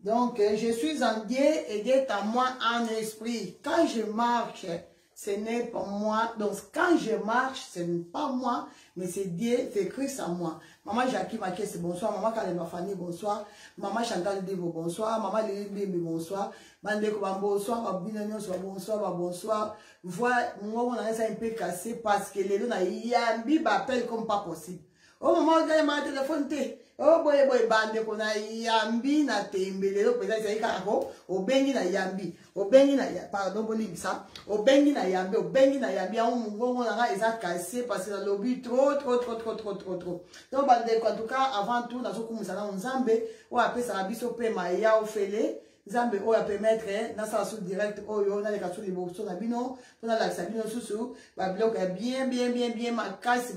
Donc, je suis en Dieu et Dieu est en moi en esprit. Quand je marche, ce n'est pas moi. Donc, quand je marche, ce n'est pas moi, mais c'est Dieu, c'est Christ en moi. Maman Jackie Makesse, bonsoir. Maman Kalema Fanny, bonsoir. Maman Chantal Devo, bonsoir. Maman Lélie Bimbi, bonsoir. Bandeko, bonsoir. Babinonio, bonsoir, bonsoir. Voilà, moi, on a ça un peu cassé parce que les gens, Yambi m'appellent comme pas possible. Au moment où j'ai ma téléphone, oh boy bande ko na yambi na tembelelo peza sai kako obengi na yambi obengi na pardon boli ça obengi na yambi on ngongo na eza cassé parce que le lobby trop donc bande ko en tout cas avant tout na so kumisa na nzambe o apesa biso pe maya ofele Nzambe oya permettre na sa sous direct oyo na leka sous liboso na bino pona la sabino susu ba bloc bien makasi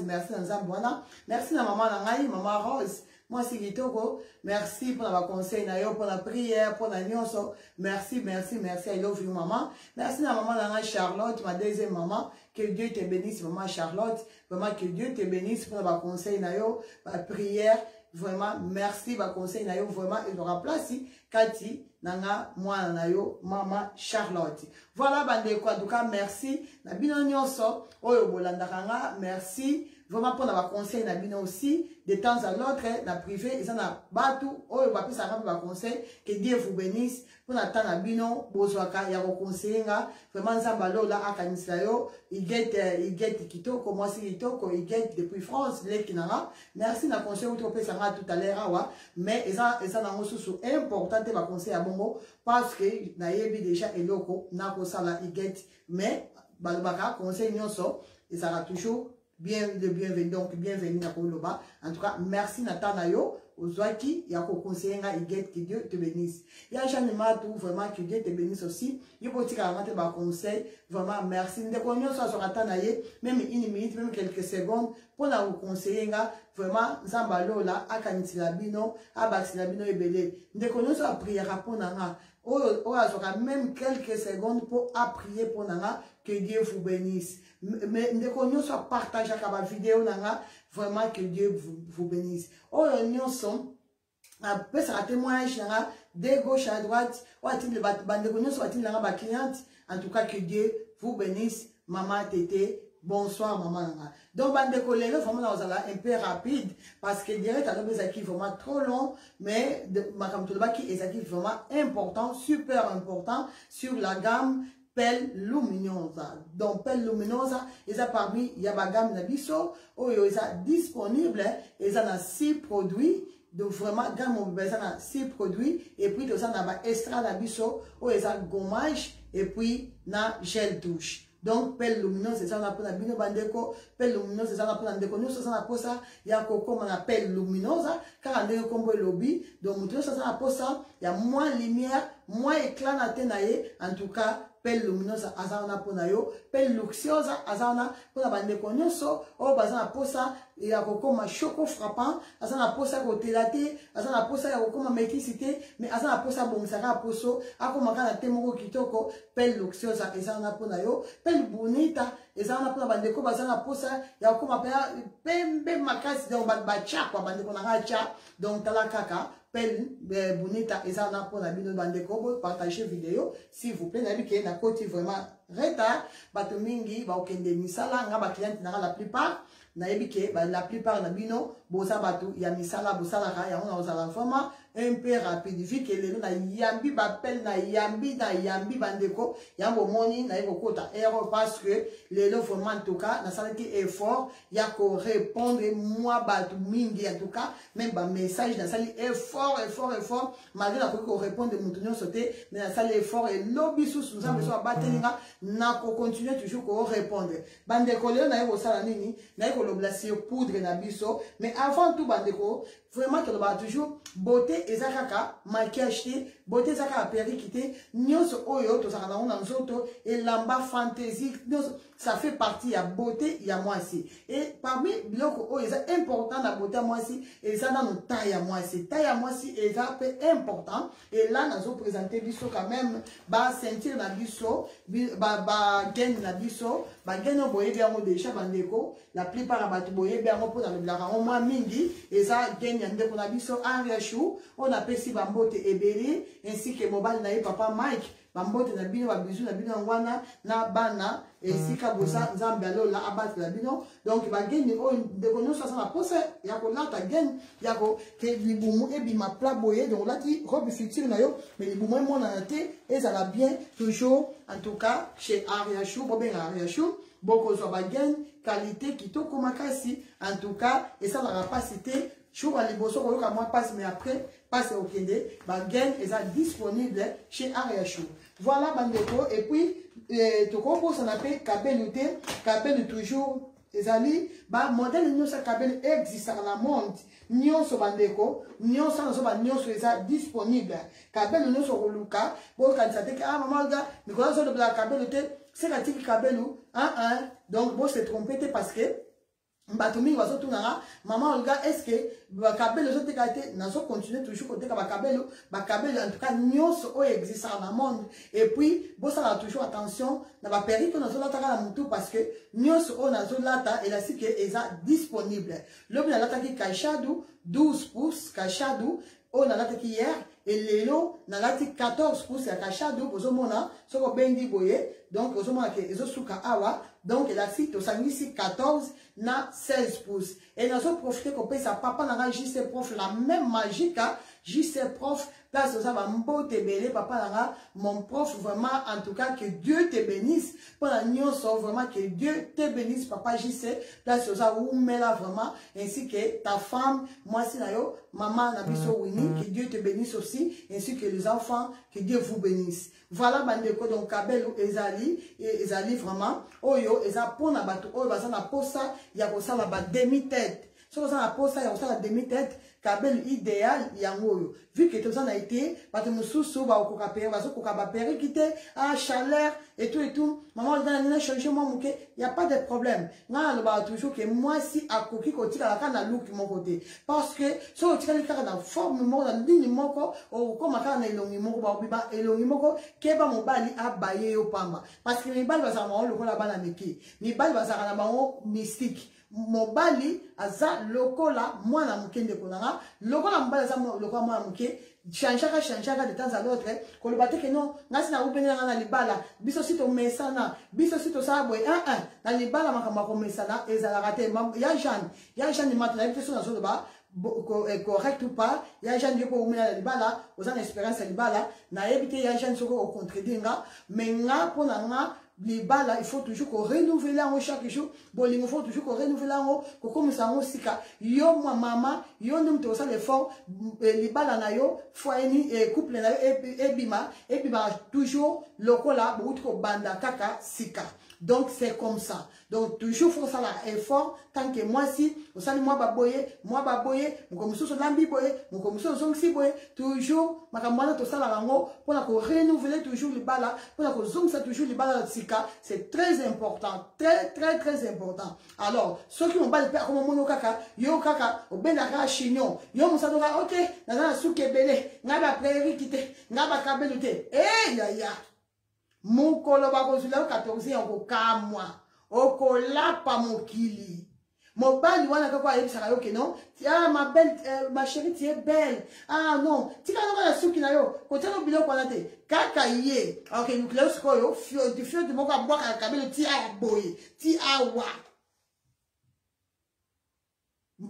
merci na Nzambe wana merci na maman na ngai maman Rose moi si kitoko merci pour la conseil na yo pour la prière pour la nyonso merci I love you maman merci na maman na ngai Charlotte ma deuxième maman que Dieu te bénisse maman Charlotte vraiment que Dieu te bénisse pour la conseil na yo la prière. Vraiment, merci, ba conseil na yo, vraiment, il aura place, Cathy, nanga, moi, na yo, maman Charlotte. Voilà, bande quoi, en tout cas, merci, na bino nyonso, oyo bolandakanga, merci, vraiment, pour la conseil na bino aussi, de temps à l'autre, na privé, ils en a battu, oyo bapi sa rampe ba conseil, que Dieu vous bénisse, pour la temps na bino, bozwaka, ya conseiller nga, vraiment, zambalo, la akanisla yo, il get kitoko, moi si kitoko, il get depuis France, les kinara, merci, na conseil, ou trope sanga tout à l'heure, mais ils en ont sous important, ma conseil à bongo, parce que, na yebi déjà, eloko, na kosala, il get, mais, balbaka, conseil nyonso, il sera toujours bienvenue, donc bienvenue à Koloba. En tout cas, merci Nathanayo, Ozwaki, Yako conseiller, que Dieu te bénisse. Il y a Jeanne Matou, vraiment que Dieu te bénisse aussi. Il faut dire à conseil, vraiment merci. Nous devons sur Nathanaye, même une minute, même quelques secondes, pour la conseiller, vraiment, Zambalo là, à Kanitilabino, à Baxilabino et Belé. Nous devons sur la prière pour Nanga. Même quelques secondes pour prier pour Nanga, que Dieu vous bénisse. Mais nous devons soit partager la vidéo Nanga, vraiment que Dieu vous bénisse. Oh, nous sommes après ça témoignage Nanga, de gauche à droite, ou à-t-il le bande soit Nanga cliente. En tout cas que Dieu vous bénisse, maman Tété. Bonsoir maman. Donc bande collègues vraiment on va un peu rapide parce que direct à l'objet qui vraiment trop long mais madame Toloba qui est vraiment important, super important sur la gamme Pelle Luminosa. Donc Pelle Luminosa, ils a parmi il y a la gamme Nabiso où ils sont disponibles, ils ont 6 produits. Donc vraiment gamme on a 6 produits et puis tout ça on a extra Nabiso où ils ont gommage et puis na gel douche. Donc, pelle lumineuse, c'est ça, on a pour la bino bandeko, pelle lumineuse, c'est ça, on a pour la déco, nous, ça, on a pour ça, il y a comme on appelle lumineuse, car on a comme le lobby, donc, nous, ça, on a pour ça, il y a moins lumière, moins éclat na tenaye, en tout cas, pelle lumineuse, azana pour nayo, pelle luxueuse, azana pour la bandeko, nous, so, oh, bazana pour ça, il y a comme un choco frappant, azana pour ça, côté laté, azana pour ça, il y a comme un méticité, mais azana pour ça, bon, ça va pour ça, a comme un cas de témoro kitoko, pelle luxueuse, azana pour nayo, pelle bonita, ezana pour la bandeko, bazana pour ça, il y a comme un pembe makasi, donc, bacha, quoi, bandeko na racha, donc, talakaka, pelle bonita, ezana pour la bino bandeko, partagez vidéo, s'il vous plaît, n'habitez na côté vraiment retard, bato mingi, ba okende misala, nga ba client na la plupart, na yebike, la plupart na bino, bosa bato, ya misala, bosala ka, ya on a vraiment un peu rapide, vu que les na yambi, bapel na yambi bandeko, yambo moni, na yebo kota erreur, parce que les lots vraiment en tout cas, na salaki effort, ya ko répondre, moi bato mingi, en tout cas, même ba message, na sali effort, malgré la ko répondre de moutonio sauté, mais na sali effort, et lobby sous nous avons besoin battelinga, na ko continuer toujours ko répondre. Bandeko, na yebo sala nini, na yebo l'oblacie poudre na biso, mais avant tout bandeko, vraiment que l'on toujours beauté et zakaka maquillage beauté zakaka périkité nyonso oyo to zakana on nzoto et lamba fantaisie ça fait partie ya beauté ya moi aussi et parmi biloko oyo c'est important la beauté moi aussi et ça dans nos taille à moi aussi et ça peu important et là nous avons présenté biso quand même ba sentir na biso ba gain na biso ba gain no boye bien déjà bandeko la plupart abatu boye bien pour dans le blanc au moins mingi et ça gain ya ndeko na biso Henri Chou on appelle si bambote ebele ainsi que mobile na papa Mike bambote na bino ba bizu na bino ngwana na bana esika bosa nzambe alola abati la bino donc ba geni o ndeko no sasa na pose ya ko lata geni ya ko ke libumu ebima pla boye donc lati robe future na yo mais libumu mo na te ezala bien toujours en tout cas chez Henri Chou Henri Chou beaucoup so ba geni qualité kitoko makasi en tout cas et ça la capacité chou à liboso ko yoka moi passe mais après passe au kende ba gain est disponible chez Henri Chou. Voilà bandeko et puis to ko ça appelle kabel toujours ezali ba modèle nyonso kabel existe dans le monde nyonso bandeko nyonso na so ba nyonso eza disponible kabel nyonso ko luka bo kanisa te ah maman ga mi ko so de la kabel te c'est la tiki kabelu donc bon se tromper parce que Mbatoumi wazo tunanga maman olga est-ce que ba kabelo zo tekate nazo continuer toujours côté ba kabelo en tout cas nyonso o existe dans le monde et puis bon ça toujours attention na ba péri que nazo lata la mutu parce que nyonso o nazo lata et la si que eza disponible l'homme na lata ki kashadu 12 pouces kashadu on a lata ki hier et lelo na lati 14 pouces ya kashadu bozo mona soko bendi boye donc bozo mona ke ezo suka awa donc la site au sanguisi 14 na 16 pouces et nous avons profité qu'on paye sa papa n'a JC prof la même magique JC prof place aux avons te belé papa n'a mon prof vraiment en tout cas que Dieu te bénisse pour la nuit vraiment que Dieu te bénisse papa JC place aux avons mais là vraiment ainsi que ta femme moi si nayo maman nabiso Winnie que Dieu te bénisse aussi ainsi que les enfants que Dieu vous bénisse. Voilà bandeko donc kabelo ezali vraiment oyo eza pona bato oyo baza na posa ya kosala ba demi tête so koza na posa ya kosala demi tête kabelo idéal yango oyo vu que toza na été bato mosusu ba okoka pere bazo koka ba pere kité à chaleur et tout maman on a changé moi muke y a pas de problème nga lo ba toujours que moi si akoki kotika la kana look mon côté parce que so tika kaka na forme mo na ligne moko o koma kaka na elongi moko ba obiba elongi moko keba mobali abaye yo pamba parce que mibali bazala bango lokola bana meki mibali bazala na bango mystique mobali aza lokola mwana mukende konanga lokola mobali aza lokola mwana muke chanchaka de temps à l'autre ko le bateke non ngasi na ubenya na libala biso sito mesana biso sito sabwe na libala makamba ko mesana ezala raté ya Jean maintenant biso na zo ba correct ou pas ya Jean Dieu ko umela libala ozana espérance libala na ebité ya Jean soko au contredinga mais nga pona nga libala il faut toujours qu'on renouvelle en chaque jour bon il faut toujours qu'on renouvelle en ko comme ça on sika yo moi maman yo ndum to ça l'effort libala na yo foyeni couple na yo ebima toujours lokola boutko banda kaka sika donc c'est comme ça donc toujours faut ça l'effort tant que moi si au sali moi baboye mon mususu lambi boye mon mususu zongsi boye toujours makamwana to ça la lango pour la renouveler toujours libala pour la zongsa toujours libala sika c'est très important très important alors ceux qui n'ont pas le père comme mono kaka yo kaka au benaka chignon yo musadoka OK na suke bele ngaba prairie kité ngaba kabelute ya mukolo bakozula 14 yango kamwa okolapa mokili mobali wana kako ayebisaka yo ke non ah ma belle ma chérie tu es belle ah non tika na suki na yo kotelo biloko wana te kaka ye OK nucléus koyo fio de moko abwaka kabelo ti a boye ti awa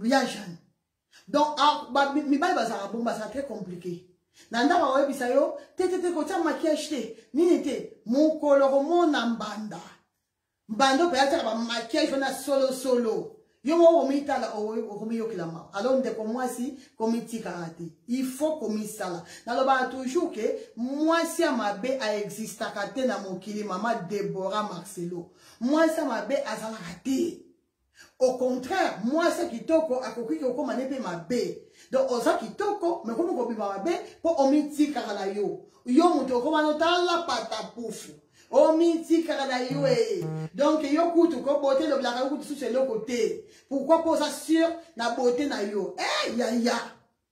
ya Jean donc mi bali bazaka bomba ça très compliqué nanda wa webisa yo tete kotia maquillage te nini te mukolo komona mbando pe ata ba maquillage na solo yo mo omitala okomiyo kilama alors ndeko mwasi komiti karate il faut komisala naloba toujours que mwasi amabe a exista kate na mokili mama Deborah Marcelo mwasi amabe azala kate au contraire mwasi kitoko akoki ko manepe mabe donc oza kitoko mais comme ko biba mabe po omiti karala yo muto ko manotala patapufu omiti karala yo donc yo kutu ko beauté le blaka kutu sur le côté pourquoi pour ça sûr na beauté na yo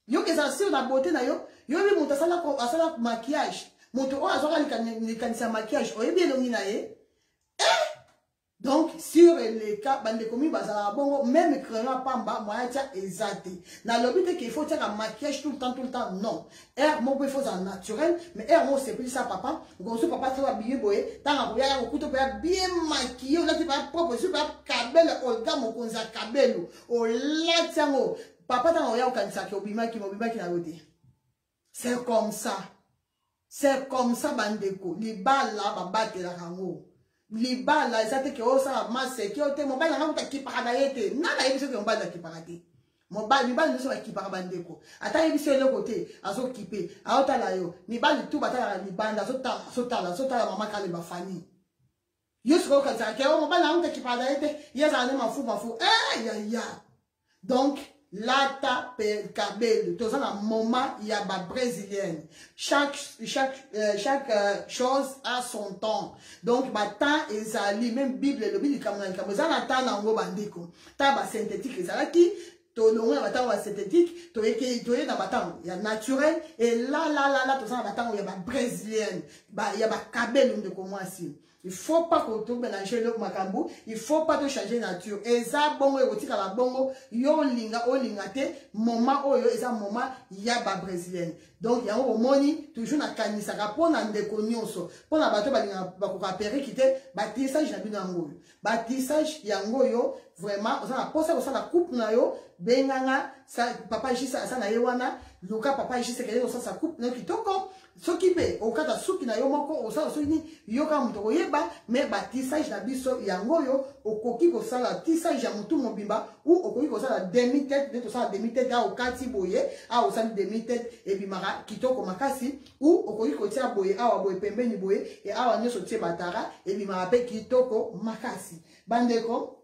yo que ça sûr na beauté na yo bi muto asala maquillage muto o azoka likanisa maquillage o bien longi na ye Donc, sur les cas, bande commis, bon, même crayon pamba, moi, tia exaté. Dans le but qu'il faut tirer un maquillage tout le temps, non. Air, mon il faut ça naturel, mais air, moi, c'est plus ça, papa. Gonzo, papa, tu vas habiller, boy. Tant que vous couteau, bien maquillé, là, tu vas propre, tu vas cabelle, au gars, mon konza cabelle, au latiamo. Papa, t'as un au kanisa, qui obima, qui n'a voté. C'est comme ça. C'est comme ça, bandeko. Les balles là, va battre la rango. Liba la ça te que osa masse qui ote mobile na muta ki paradayete na na yebiso ke mobile ki parade mobile no so ki parabandeko ata yebiso le côté azo kipe aota la yo ni ba tout batala libanda so tala mama kale ba fani yusko ka ça que mobile na muta ki paradayete yesa ne mafu ya donc Lata per cabello, tout ça dans moment il y a ba brésilienne. Chaque chose a son temps. Donc ba temps ezali même Bible le Bible comme ça na temps na ngo bandiko. Ta ba synthétique ezala ki to longa ba temps ba synthétique, to eke na ba temps il y a naturel et là tout ça na ba temps il y a ba brésilienne. Ba il y a ba cabello de comment si. Il ne faut pas que tu mélanges le macambou, il ne faut pas te changer nature. Et ça, bon, et la bongo, yo linga, o lingate, moment, oh, yo, et ça, moment, y a ba brésilienne. Donc, il y a un moni, toujours na kanisa, pour na ndekonyoso, pour na bateau, ba péré, qui te, bâtissage, na binango. Bâtissage, yango, yo, vraiment, on a posé, on a la coupe, na yo, benganga, ça, papa, jisa, ça, na yewana, Luka, papa, jisa, kaya, on sa coupe, na kitoko, soki be okata suki na yo moko osala soki yoka muto koyeba mais batissage na biso yango yo okoki kosala tissage ya mutu mobimba ou okoki kosala demi tête de tosala demi tête a okati boye a osala demi tête e bimara kitoko makasi ou okoki kotia boye awa boye pembeni boye e awa nyoso tie batara e bimara pe kitoko makasi bandeko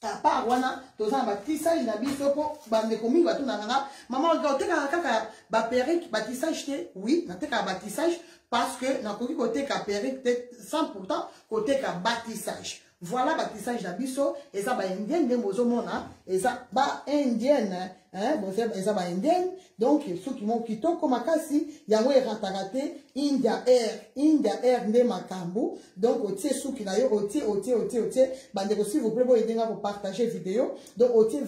à part wana tozana batissage na biso po bandeko mingi batunanga maman oteka kaka ba perruque batissage te oui na teka batissage parce que na koki côté ka perruque peut-être 100% côté ka batissage voilà batissage na biso et ça ba indienne de mozomona et ça ba indienne hein bon c'est ça ba indienne donc ceux qui m'ont quitté comme makasi yango eratarate India Air nde makambu donc otie suki na yo otie bandeko s'il vous plaît bo edenga pour partager vidéo donc otie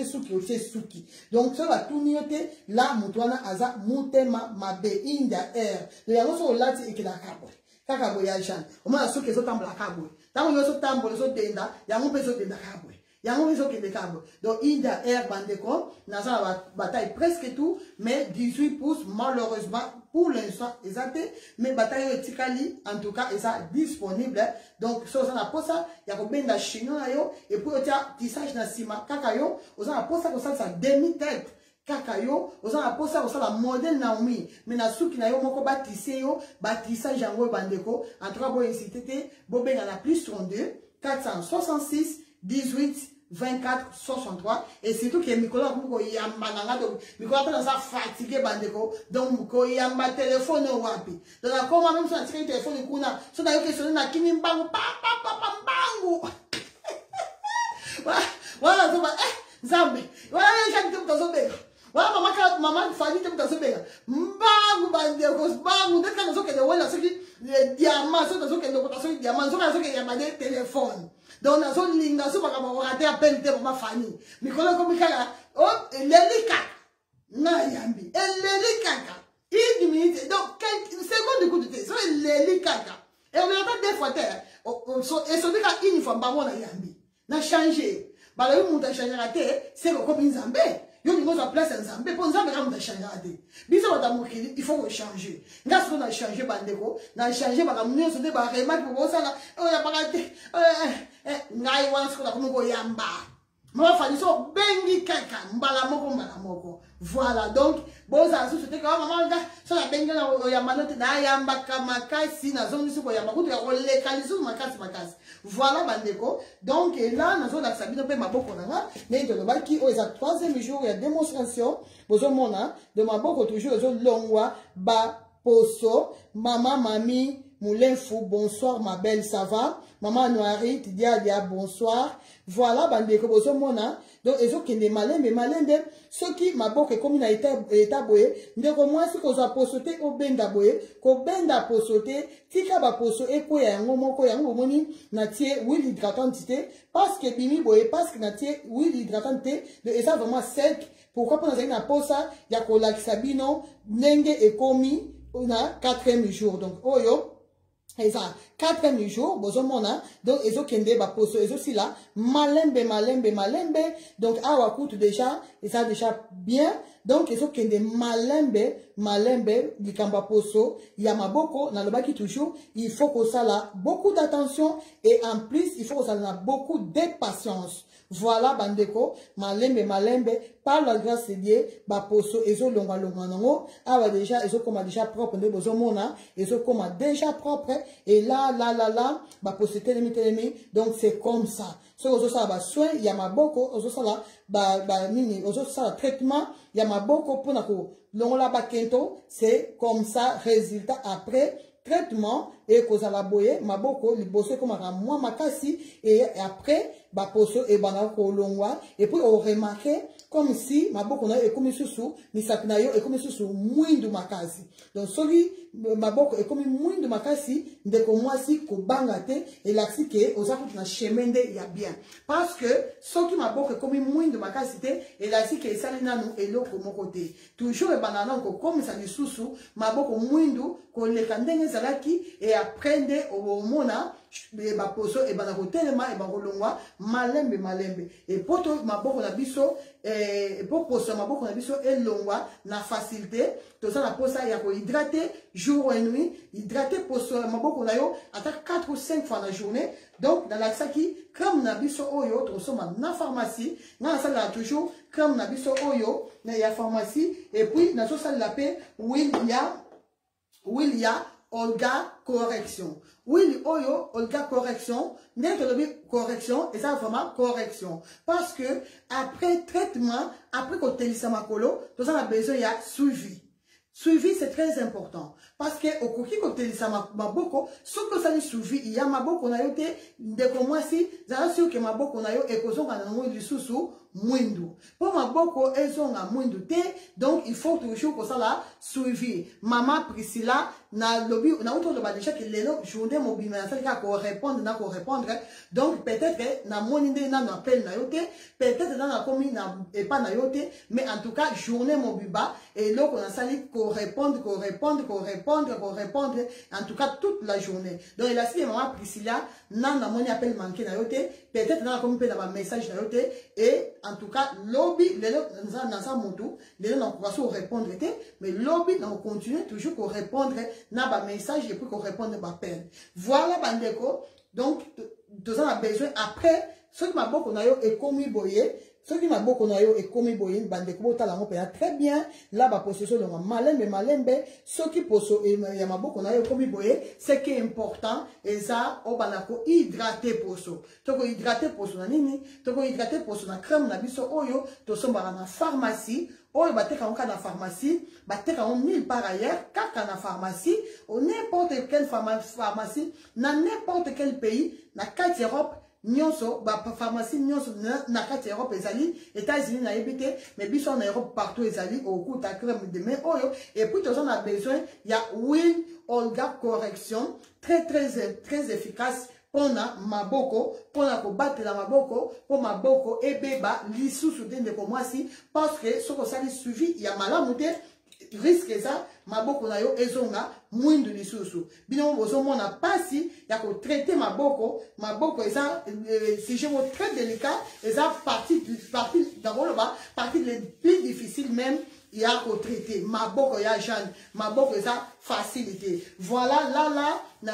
suki donc ça va tout nioter là mutwana aza mutema mabe India Air donc yango so lati ekila kabo kaka boya jan o ma suki so tambola kabo tango yo so tambola so denda yango pe so denda kabo yango pe so kende kabo donc India Air bandeko na ça bataille presque tout mais 18 pouces malheureusement pour l'instant exact mais bataille etikali en tout cas et ça disponible donc ça on a pour ça il y a combien de chinois yo et pour tia tissage na sima kaka yo on a pour ça que ça demi tête kaka yo on a pour ça la modèle Naomi mais na suki na yo moko batissé yo batissage yango bandeko en tout cas bo incité bo benga na plus 32 466 18 24 63 et surtout que Nicolas ko yamba nanga donc Nicolas ta ça fatigué bandeko donc ko yamba téléphone wapi donc comment même ça tirer téléphone kuna so na yo question na kimi mbangu mbangu voilà so ba zambe voilà ya kitu mtazobeka voilà maman famille te mtazobeka mbangu bandeko mbangu dès que que de wala so ki diamant so que de ko so diamant so que yamba téléphone donc na zone linga so baka ba rater appel te ma famille mikolo ko mikala oh lelika na yambi lelika 1 minute donc quelques secondes de coup de thé so lelika et on attend des fois terre so et so dika une fois ba mona yambi na changer ba la mu ta changer rater c'est comme nzambe yo ningo za place nzambe po nzambe ka mu ta changer rater biso ba mokili il faut changer nga so na changer bandeko na changer ba kamnyo so de ba remarque pour ça là oh ya bagate ngai wana sikola ko yamba ma fali so bengi kaka mbala moko voilà donc bon ça so c'était quand maman ga so la bengi na yamba note na yamba kama kasi na zone siko yamba kutu ya lekalizo makasi voilà bandeko donc et là na zone la sabino pe maboko nanga ne de lobaki o eza 3e jour ya démonstration bozo mona de maboko toujours zo longwa ba poso mama mami Moulenfou, bonsoir ma belle, ça va? Maman Noiri, Dia bonsoir. Voilà, bandeko bozo mona. Donc, ils ont qui ne malembe. Ceux qui m'a boque comme il a été boye. Ndeko moi si koza posote au benda boye. Ko benda posote. Tika ba poso e ko ya ngomo ko ya ngomoni. Natie huile hydratante. Parce que bimi boye. Parce que natie huile hydratante. Et ça vraiment sec. Pourquoi pas dans une posa. Ya ko laxabino. Nenge e komi. On a 4e jour. Donc, oyo. Et ça, 4e jour, bozomona, donc, ils ont kende, ba poso, ils ont si là, malembe. Donc, awa coûte déjà, et ça déjà bien. Donc, ils ont kende malembe, du kamba poso, yamaboko, na lobaki toujours, il faut que ça là, beaucoup d'attention, et en plus, il faut que ça ait beaucoup de patience. Voilà, bandeko, malembe, par la grâce de Dieu, ba poso, ezo longa nango, awa déjà, ezo koma déjà propre, de bozomona, ezo koma déjà propre, et là, ba poso telemi, donc c'est comme ça. So, ozo ça, ba soin, yamaboko, ozo ça là, nini, ozo ça, traitement, yamaboko, pour nako, longola ba kento, c'est comme ça, résultat après, traitement, et koza la boye, maboko, li bosse comme un mois makasi, et après, ba poso, et banako longwa, et puis on remarque, comme si, maboko na, et comme sous, ni sapinayo, et comme sous, mouindu makasi. Donc, celui, maboko, et comme mouindu makasi, ndeko moi si, ko bangate, et l'axi ke, oza na chemende, ya bien. Parce que, ce qui maboko, et comme mouindu makasi te, et l'axi ke, salina nou, et l'autre, mon côté. Toujours, et banana, comme ça, ni sous, maboko mouindu, ko le kandenge zalaki, et apprendre au mona, et ba poso, et banako telema, et bankolongwa, malembe. Et pour tout, maboko na biso, et pour poso, maboko na biso, et longwa, na facilité, tout ça, la posa, yako hydrater, jour et nuit, hydrater poso, maboko na yo, attaque 4 ou 5 fois dans la journée. Donc, dans la saki, comme na biso oyo, tout ça, na pharmacie, na ça là toujours, comme na biso oyo, na ya pharmacie, et puis, na ça la paix, William, Olga correction. Oui, oyo, Olga correction, n'est que correction, et ça vraiment correction. Parce que, après traitement, après qu'on utilise ma colo, tout ça, on a besoin, il y a suivi. Suivi, c'est très important. Parce que, au coquille, qu'on utilise ma boko, ce que ça lui suivi, il y a ma boko, on a yoté, dès que moi, si, j'ai sûr que ma boko, on a yoté, et qu'on a yoté, du sous mwindu. Pour ma boko, elles ont un mwindu té, donc il faut toujours que ça là suivi. Maman Priscilla, na lobby, on a autour de déjà que les journées mobiles, mais ça qu'on répondre, donc peut-être que na moninde na appel na yoté, peut-être na commis na et pas na yoté, mais en tout cas journée mobile et là on a sali qu'on répondre, en tout cas toute la journée. Donc il a si maman Priscilla, na moni appel manqué na yoté, peut-être na commis pe na message na yoté et en tout cas, lobby, les gens répondre, mais lobby, on continue toujours qu'on répondre à message et puis qu'on répond à appel. Voilà, bandeko. Donc, tout ça, on a besoin. Après, ce qui m'a beaucoup est commis boyer. Ce qui m'a beaucoup est commis boyer. Bandeko, très bien. Là, ma possession, malembe. Ce qui m'a beaucoup commis boyer, c'est qui est important. Et ça, on va hydrater pour ça. Donc, hydrater pour ça, nini. Donc, hydrater pour ça, crème, na biso, oyo, to somba na pharmacie. Oyo, bateka on na pharmacie. Bateka on 1000 par ailleurs. Kaka na pharmacie. Ou n'importe quelle pharmacie. Na n'importe quel pays. Na 4 Europe. Nyonso, ba pharmacie nyonso na kati Europe ezali, États-Unis na ebité, mais biso en Europe partout ezali au coup ta crème de main oyo et puis on a besoin il y a huile Olga correction très efficace pour na maboko pour na ko battre la maboko pour maboko et beba lisusu de ko mwasi parce que ce que ça lui suivi il y a malamu te risque ça maboko na yo ezonga mwindu lisusu bino bozo mona pasi ya ko traiter maboko eza sujet très délicat eza partie d'abord partie les plus difficiles même il y a ko traiter maboko ya jeune maboko eza facilité voilà là dans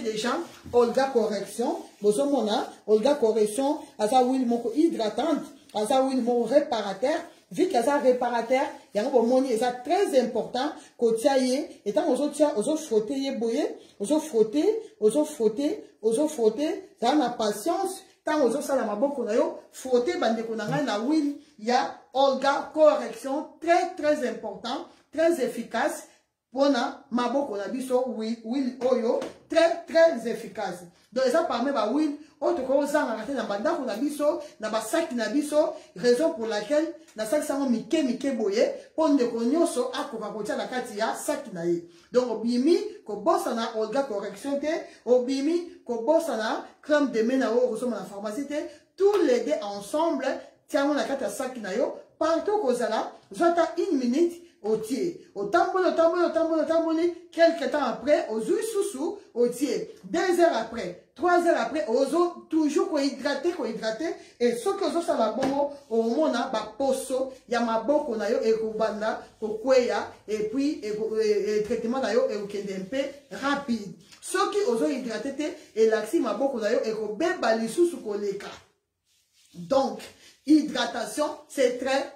des gens Olga correction bozo mona Olga correction asa huile moko hydratante asa huile moko réparateur. Vu qu'il y a un réparateur, il y a un moni, c'est très important qu'on tienne. Et tant qu'on frotter, ça a patience. Tant qu'on ça la maboko na yo, frotter bande qu'on a na il y a Olga correction très important, très efficace pona maboko na biso huile oyo très efficace. Donc ça permet ba huile autre ko zanga na bandako na biso na ba sac na biso, raison pour laquelle na sac sango mike boye ponde ko nyonso akoka kotia na kati ya sac na ye. Donc obimi ko bossa na olga correction te, obimi ko bossa na crème de mena o resoma na pharmacie te, tous les deux ensemble tiamo na kati ya sac na yo partout ko zala zota 1 minute au tiers. Au tamboli, quelques temps après, aux huiles sous au tiers. 2 heures après, 3 heures après, aux eaux, toujours qu'on hydrater, et ce que ça va bon, au mona, ba poso, yamaboko na yo, et kubanda, kokweya, et puis, et traitement na yo, et okendempe, rapide. Ce qui aux eaux hydrater, et l'axi maboko na yo, et kobeba lisusu koleka. Donc, hydratation, c'est très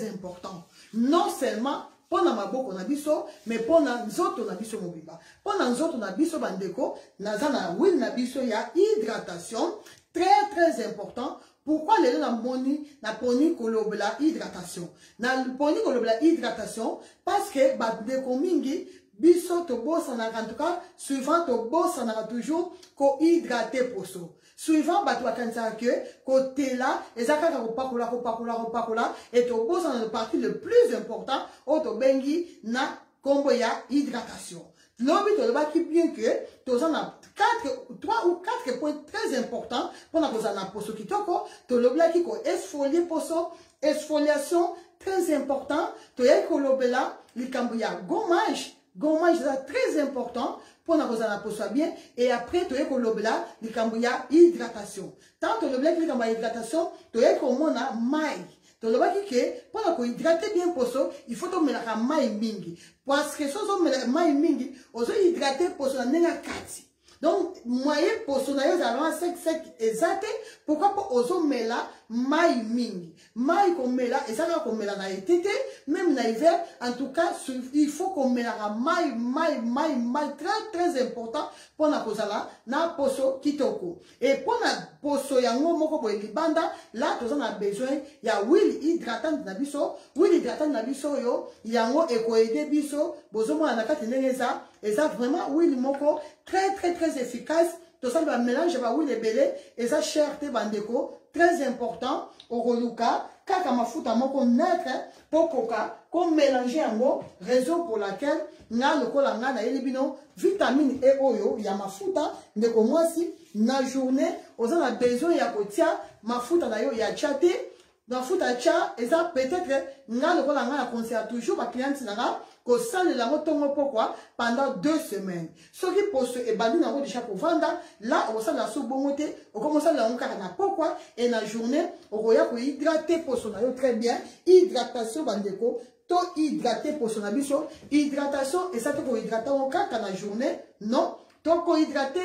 important. Non seulement pour na maboko na biso, mais pour na nzoto na biso mobimba. Pour na nzoto na biso bandeko, na huile na biso ya hydratation, très important. Pourquoi les na moni na poni kolobela hydratation? Na poni kolobela hydratation parce que bandeko mingi biso to bossa na en tout cas, suivant to bossa na toujours ko hydrater poso. Suivant bato bakanisa que côté là ezaka ka kopakola et to bossa na le parti le plus important auto bengi na kombo ya hydratation. Lobi to ba ki bien que to na 3 ou 4 points très importants pour na koza na poso kitoko to lobla ki ko exfolier poso, exfoliation très important to ya ko lobela likambo ya gommage est très important pour na poso bien et après to yeko lobela likambo ya hydratation. Tant to lobela likambo ya hydratation to yeko mona mai. To lobaki ke pour na ko hydrater bien poso, il faut to melaka mai mingi. Parce que sozo melaka mai mingi, ozo hydrater poso na nenga kati. Donc, moyen poso na yo za sec exact. Pourquoi pas ozo mela mai mingi. Mai ko mela et ça ko mela na été même na hiver en tout cas il faut qu'on mela mai très important pour na kozala na poso kitoko. Et pour na poso yango moko bo libanda là to a besoin ya huile hydratante na biso. Huile hydratante na biso yo yango e ko aider biso bozomo na kati neza et ça vraiment huile moko très efficace. Tout ça va mélanger ba huile belé et ça cherté bandeko très important au roluka kaka mafuta moko neutre pour koka comme mélanger yango, raison pour laquelle na lokola nga na elibino vitamine E oyo ya mafuta ndeko mwasi na journée oza na besoin ya kotia mafuta na yo ya chate mafuta cha eza peut-être nga lokola nga na conseille toujours ba clients na ko sale la motongo pourquoi pendant 2 semaines. Ce qui pose et bandi na déjà pour vendre là on sale la sous bongote on commence à la encore na pourquoi et la journée on roya ko hydrater pour son ayo très bien hydratation bandeko to hydrater pour son abiso hydratation et ça te ko hydrater en kaka na journée non to ko hydrater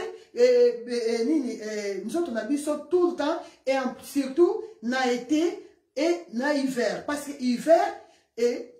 nini nous autres na biso tout le temps et surtout na été et na hiver parce que hiver et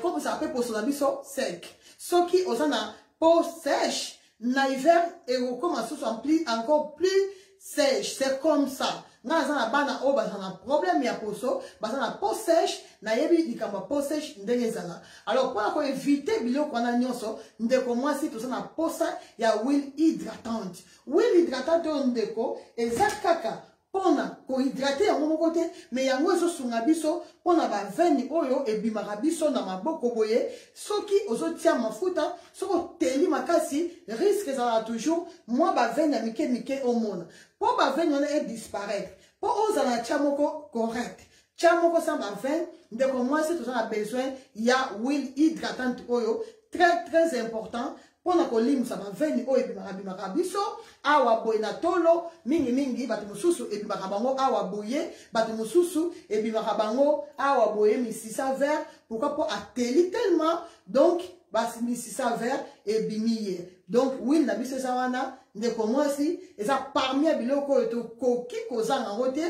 comme ça appelle pour son abisso sec. Ce qui aux na peau sèche, na hiver et au commence à encore plus sèche. C'est comme ça. Na zana bana o bazana problème ya poso, bazana peau sèche, na yebi dikamba peau sèche ndenge zana. Alors pour éviter bilo kwa na nyonso, ndeko mwasi to na posa ya huile hydratante. Huile hydratante ndeko ezakaka pona ko hydrater yango moko te mais yango ezo sunga biso pona ba veine oyo ebimaka biso na maboko boye soki ozo tia mafuta soko teli makasi risque ça toujours moi ba veine mike omona po ba veine on est disparaître po oza na tia moko correct tia moko sans ba veine ndeko moi c'est toujours a besoin ya huile hydratante oyo très important pona kolim sa ba veine oyo ebimaka biso awa boye na tolo mingi bato mususu ebimaka bango awa boye bato mususu ebimaka bango awa boye misisa vert pourquoi pas ateli tellement donc basi misisa vert ebimiye donc huile na biso sawana ndeko mwasi eza parmi biloko to koki kozanga ngote.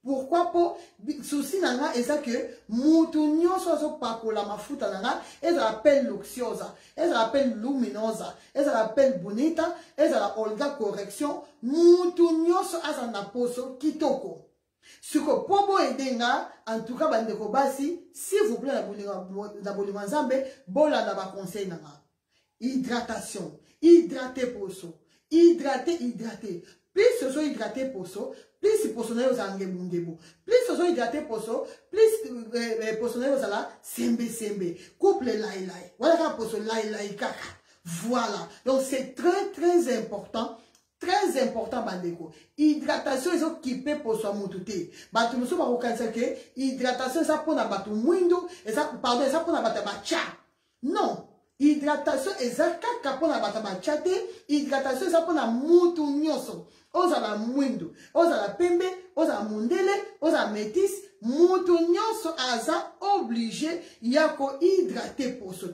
Pourquoi pas souci nanga et ça que mutu nyonso so pakola mafuta nanga et ça appelle luxuosa et ça appelle luminosa et ça appelle bonita et ça la olga correction mutu nyonso azana poso kitoko Ce que Pobo Edenga, en tout cas, Bandeko Basi, s'il vous plaît, la Bolimanzambe, Bola n'a pas conseil. Hydratation. Hydrater poso. Hydrater. Plus ce soit hydraté poso, plus poso na yo zange mundebo. Plus ce soit hydraté poso, plus poso na yo zala sembe. Couple lai. Voilà quand poso lai kaka. Voilà. Donc c'est très important. Très important, bandeko. Hydratation, ils ont kippé pour soi moutouté. Batu nous sommes à que hydratation, ça pour na batu mouindo, et ça, pardon, ça pour na batu bacha. Non. Hydratation, et ça, kaka pour na batu bachate, hydratation, ça pour na moutou nyoso. Oza la mouindo, oza la pembe, oza la mundele, oza la métis, moutou nyoso, aza obligé, yako hydrater pour ce.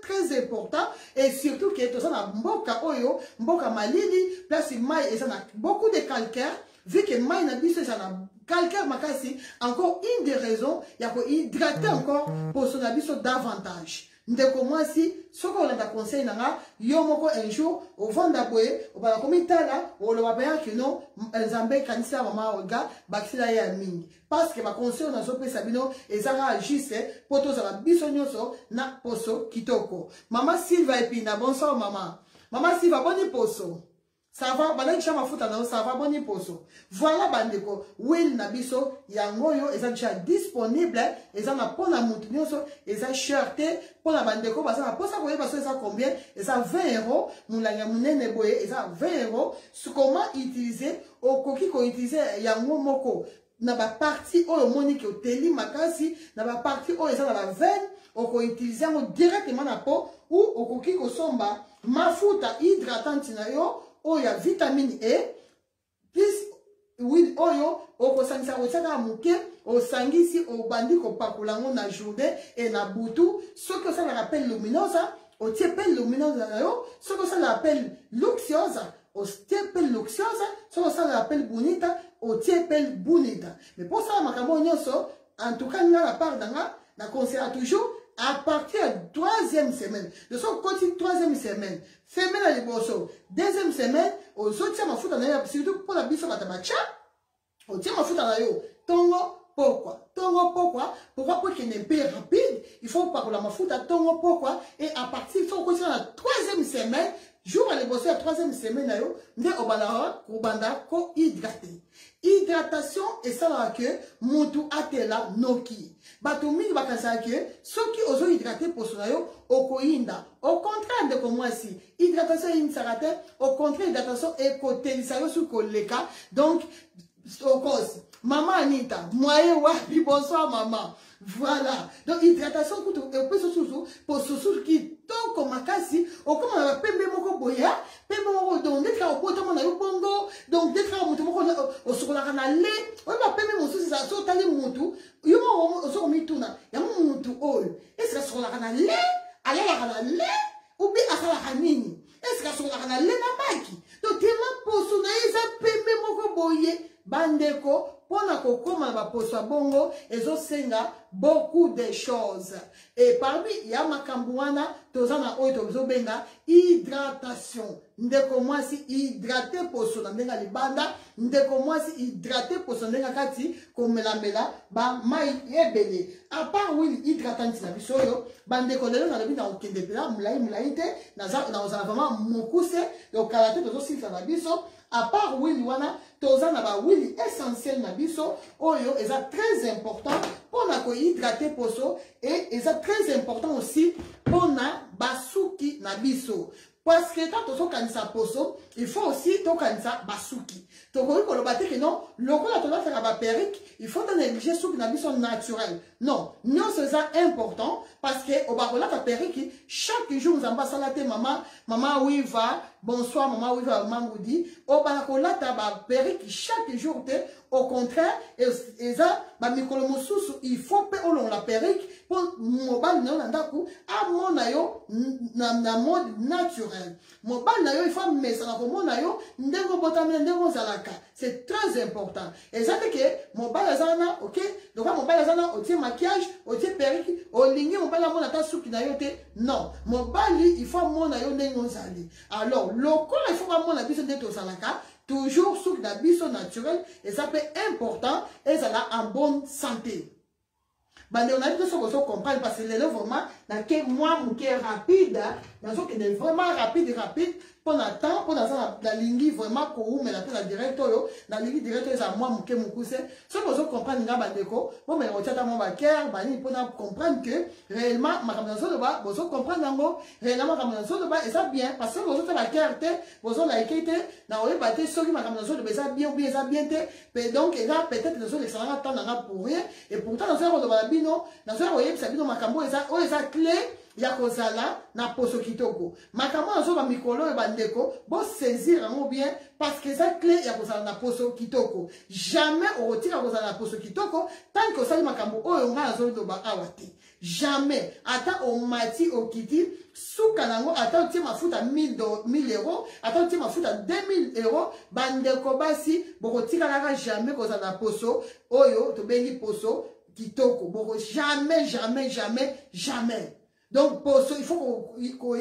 Très important, et surtout que tout ça na mboka oyo, mboka malili, place maï, et ça na beaucoup de calcaire, vu que maï na biso, ça na calcaire makasi, encore une des raisons, yako hydrater encore pour son abiso davantage. Ndeko mwasi, soko olanda conseil nanga, yo moko un jour, au vanda boye, au bala komitala, au lo wapaya kino, nzambe kanisa mama oga, bakisila ya mingi. Parce que ma conseil na sope sabino, ezara agisse, poto zala biso nyoso, na poso kitoko. Mama Silva Epina, bonsoir maman. Mama Silva, boni poso. Ça va, bandeko chama futa na ça va boni poso. Voilà bandeko, Will Nabiso, yangoyo, eza déjà disponible, eza na pona mutu nyoso, eza shirté, pona bandeko, basa na posa boye baso eza combien, eza 20 €, moulanya munene boye, eza 20 €. Comment utiliser, okoki ko utiliser yango moko, na ba partie oyo monique oteli makasi, na ba partie oyo eza na la veine, oko utiliser yango directement na peau, ou okoki ko somba mafuta hydratante na yo, oh, il y a vitamine E, plus oui, oyo, au sangisa, au sanga mouke, au sangisi, au bandi, au pakulango na journée et na boutou, ce que ça l'appelle luminosa, au tiepel luminosa, ce que ça l'appelle luxiosa, au tiepel luxiosa, ce que ça l'appelle bonita, au tiepel bonita. Mais pour ça, ma nyoso, en tout cas, la part d'anga, la conseille toujours, à partir de la 3e semaine, de son côté 3e semaine, semaine à l'ébosso, 2e semaine, aux autres, ma fout en ailleurs, surtout pour la biso matabacha, au tient ma fout en ailleurs, tongo, pourquoi? Pour qu'il n'est pas rapide, il faut pas que la fout à tongo, pourquoi? Et à partir de la 3e semaine, jour à l'ébosso, la 3e semaine, ne obala, kubanda, ko hydraté. Hydratation, et ça là que, moutou atela noki. Batumi bakasa que ceux qui osent hydrater pour cela au koinda au contraire de comme moi si hydratation in sarate au contraire hydratation écotélisation sur koleka donc au cause maman Anita moyen wapi bonsoir maman voilà donc hydratation pour sous qui tant comme makasi au comme on pembe moko boya pembe moko donc d'être au poto na yo bongo donc d'être au moko au sokola kana le on va pembe mon sous ça tali mutu yo mo so mituna ya mutu oyo est-ce que sokola kana le ala la kana le ou bien akala kanini est-ce que sokola kana le na baki donc tellement poso na eza pembe moko boye bandeko pona kokoma ba poso bongo ezo senga beaucoup de choses et parmi ya makambu wana tozana oyo tozobenga hydratation ndeko mwasi hydrater poso na ndenga libanda ndeko mwasi hydrater poso ndenga kati komelamela ba mai ebele à part oui hydratante na biso yo bandeko lelo na lobi na okende pela mulai te na ozala vraiment mokuse donc kalate tozo sifla na biso à part oui wana tozana ba oui essentiel na biso oyo eza très important pour na ko hydrater poso et eza très important aussi pour na basuki na biso parce que quand on kanisa poso il faut aussi to kanisa basuki to ko ko lobate que non lokola to faire ba perruque il faut en négliger suki na biso naturel non c'est ça important parce que au barola ta perruque chaque jour nous ambassadeur maman oui va bonsoir maman oui va mangoudi au barola ta ba perruque chaque jour au contraire et ça ba mikolo mosusu il faut pe olon la perruque pour mobile non ndaku a mona yo na mode naturel mobile na yo il faut mettre ça na mona yo ndengo botamela ndengo zalaka c'est très important et ça fait que mobile azana OK donc mobile azana au tie maquillage au tie perruque au lingi mobile mona ta souki na yo te non mobile il faut mona yo ndengo zali alors lokola il faut pas mona biso ndeto zalaka toujours sous la biso naturel et ça peut important et ça là en bonne santé. Bande on a dit que ça vous comprendre parce que les vraiment dans quel moi mon qui est rapide dans ce qui est vraiment rapide pour temps pour dans la ligne vraiment pour mais la direct dans ligne direct ça moi mon qui mon cousin ça vous comprendre nga bande ko bon mais on tient mon backer bani pour comprendre que réellement ma ramenation de bas vous comprendre ngo réellement ma ramenation de bas et ça bien parce que vous la carte vous like dans on battre sur ma ramenation de ça bien ou bien ça bien te donc et là peut-être les autres ça temps pour rien et pourtant dans ce de bino dans ce voyez ça bino makambo et ça clé ya kozala na poso kitoko makambo azo ba mikolo e bandeko bo saisir ngo bien parce que ça clé ya kozala na poso kitoko jamais on retire kozala na poso kitoko tant que ça makambo oyo nga azo do ba awati jamais ata o mati o kiti suka nango ata ti mafuta 1000 euros ata ti mafuta 2000 euros bandeko basi boko tika la jamais kozala na poso oyo to bengi poso kitoko boko jamais. Donc, poso, il faut qu'on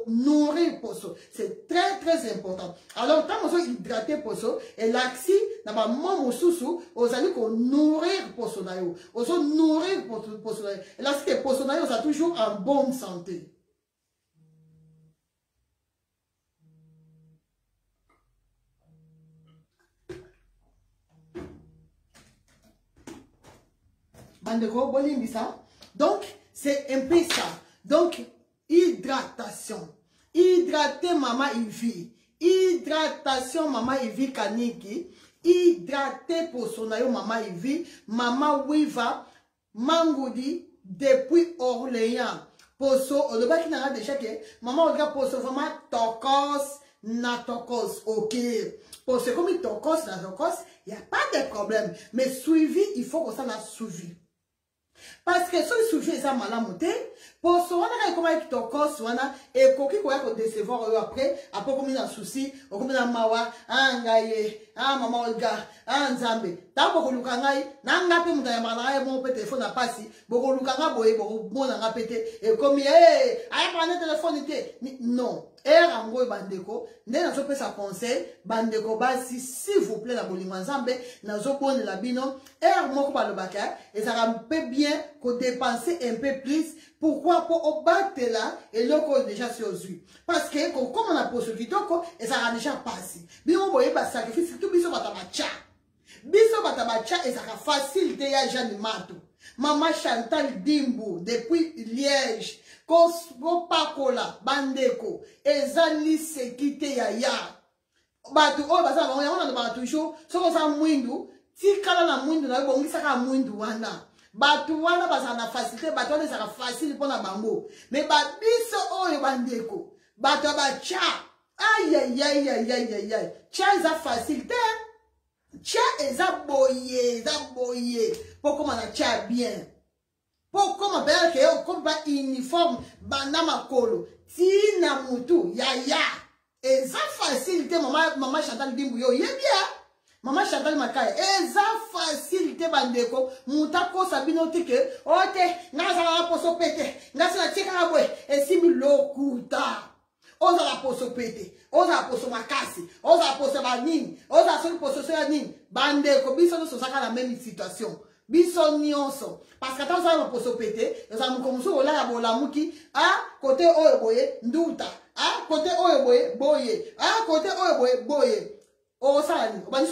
nourrir poso. C'est très, très important. Alors, quand on veut hydrater poso, et l'axi, n'a pas mon sous-sous, on allait qu'on nourrir poso nayo. On veut nourrir poso nayo. Et là, c'est que poso nayo, ça toujours en bonne santé. Bandeko, bolimbi ça. Donc, c'est un peu ça. Donc, hydratation. Hydrater maman Ivi. Hydratation maman Ivi Kaniki. Hydrater pour son ayo maman Ivi. Maman Wiva. Mangoudi. Depuis Orléans. Poso. On ne va pas déjà que maman regarde poso vraiment tokos. Na tokos. Ok. Poso comme il tokos na tokos. Il n'y a pas de problème. Mais suivi, il faut que ça n'a suivi. Parce que si vous suivez ça malamoté, pour ce qui comment il tokos wana et koki ko ya décevoir après comme il a souci, comme il a mawa, ngaye, maman olga, nzambe. Ta boko lukangai, na ngape mutaya malaya mon téléphone na pasi, boko lukanga boye boko bona ngapete et comme aya prendre téléphone té. Non. Rango bandeko, ne na sope sa conseil, bandeko basi s'il vous plaît la bolingo nzambe, na zo pone la bino, moko ba lobaka et ça peut bien qu'on dépenser un peu plus. Pourquoi pour battre là et loko déjà sur yeux. Parce que comme on a posé kitoko et ça a déjà passé. Bino boye ba sacrifice tout biso batabacha. Biso batabacha et ça a facilité ya Jeanne Mato. Maman Chantal Dimbu depuis Liège. Kopakola bandeko ezali sekite ya batu o baza ba yana ba toujours soko za mwindu tikala na mwindu na bongisa ka mwindu wana batu wana baza na facilité batu wana za facile pona bango mais ba biso oyo bandeko batu ba cha aïe cha za facilité cha eza boye pour comment na cha bien. Pourquoi ma que comme pas uniforme banama kolo tina mutu ya et ça facilité maman Chantal Dimbu yo bien maman Chantal Makaya et ça facilité bandeko mutako sabino tike ote ngaza la poso pete ngaza la tika abwe et simi lokuta oza la poso pete oza la poso makasi oza la poso banini oza la poso soya nini bandeko biso no sosaka la même situation. Biso nyonso parce que tant ça va poso péter nous avons commencé au la bolamuki à côté oyo boye nduta à côté oyo boye à côté oyo boye o sali o bani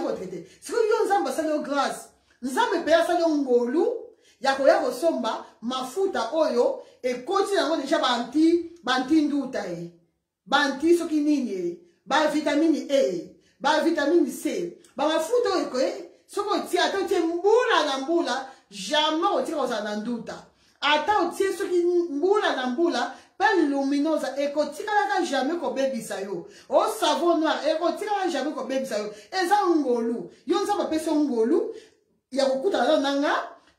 ko traiter ce que yo nzamba sali grâce nzamba pe sali ngolu ya ko somba mafuta oyo et continue yango déjà banti nduta banti soki nini ba vitamine E ba vitamine C ba mafuta oyo ko soko ti ata ti mbula na mbula jamais otira ozana nduta ata otie soki mbula na mbula pelle luminosa ekotikalaka jamais kobebisa yo o savon noir ekotikalaka jamais kobebisa yo eza ngolu yo nzambe apesi ngolu ya kokutana nanga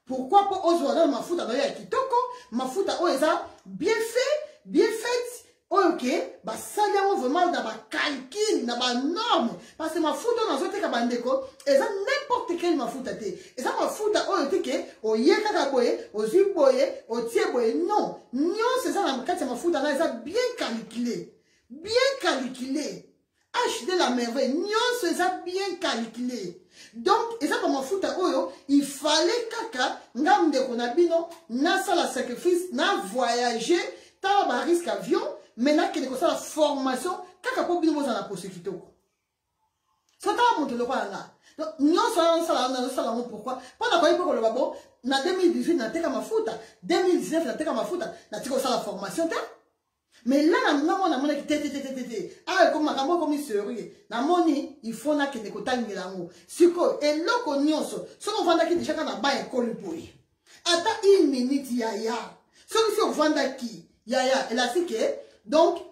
pourquoi po ozwa na mafuta na yo ya kitoko mafuta oyo eza bien fait ok, bah ça y a vraiment dans ma calcul, dans ma norme, parce que ma foute dans zote kabandeko, et ça n'importe quel ma foute até, et ça ma foute à oyote au yeka boye, au zuboye, au tie boye, non, c'est ça la carte ma foute là, ça bien calculé, HD la merveille, nyonso ça bien calculé. Donc, et ça comme foot oyo, il fallait kaka ngam de konabino na ça la sacrifice, na voyager, ta ba risque avion, mais na kene ko ça la formation, kaka po bino za na posekito ko. Ça ta monte le quoi là. Donc, nyonso ça la pourquoi? Pendant quoi il peut le babo, na 2018 na teka mafuta, 2019 na teka mafuta, na tiko ça la formation ta. Mais là, comme il serait, il faut que les côtés de l'amour. Si et là, qu'on y a, si on vend qui déjà na ba école pour y. Attends une minute, yaya. Si on vend qui, yaya, et là c'est que donc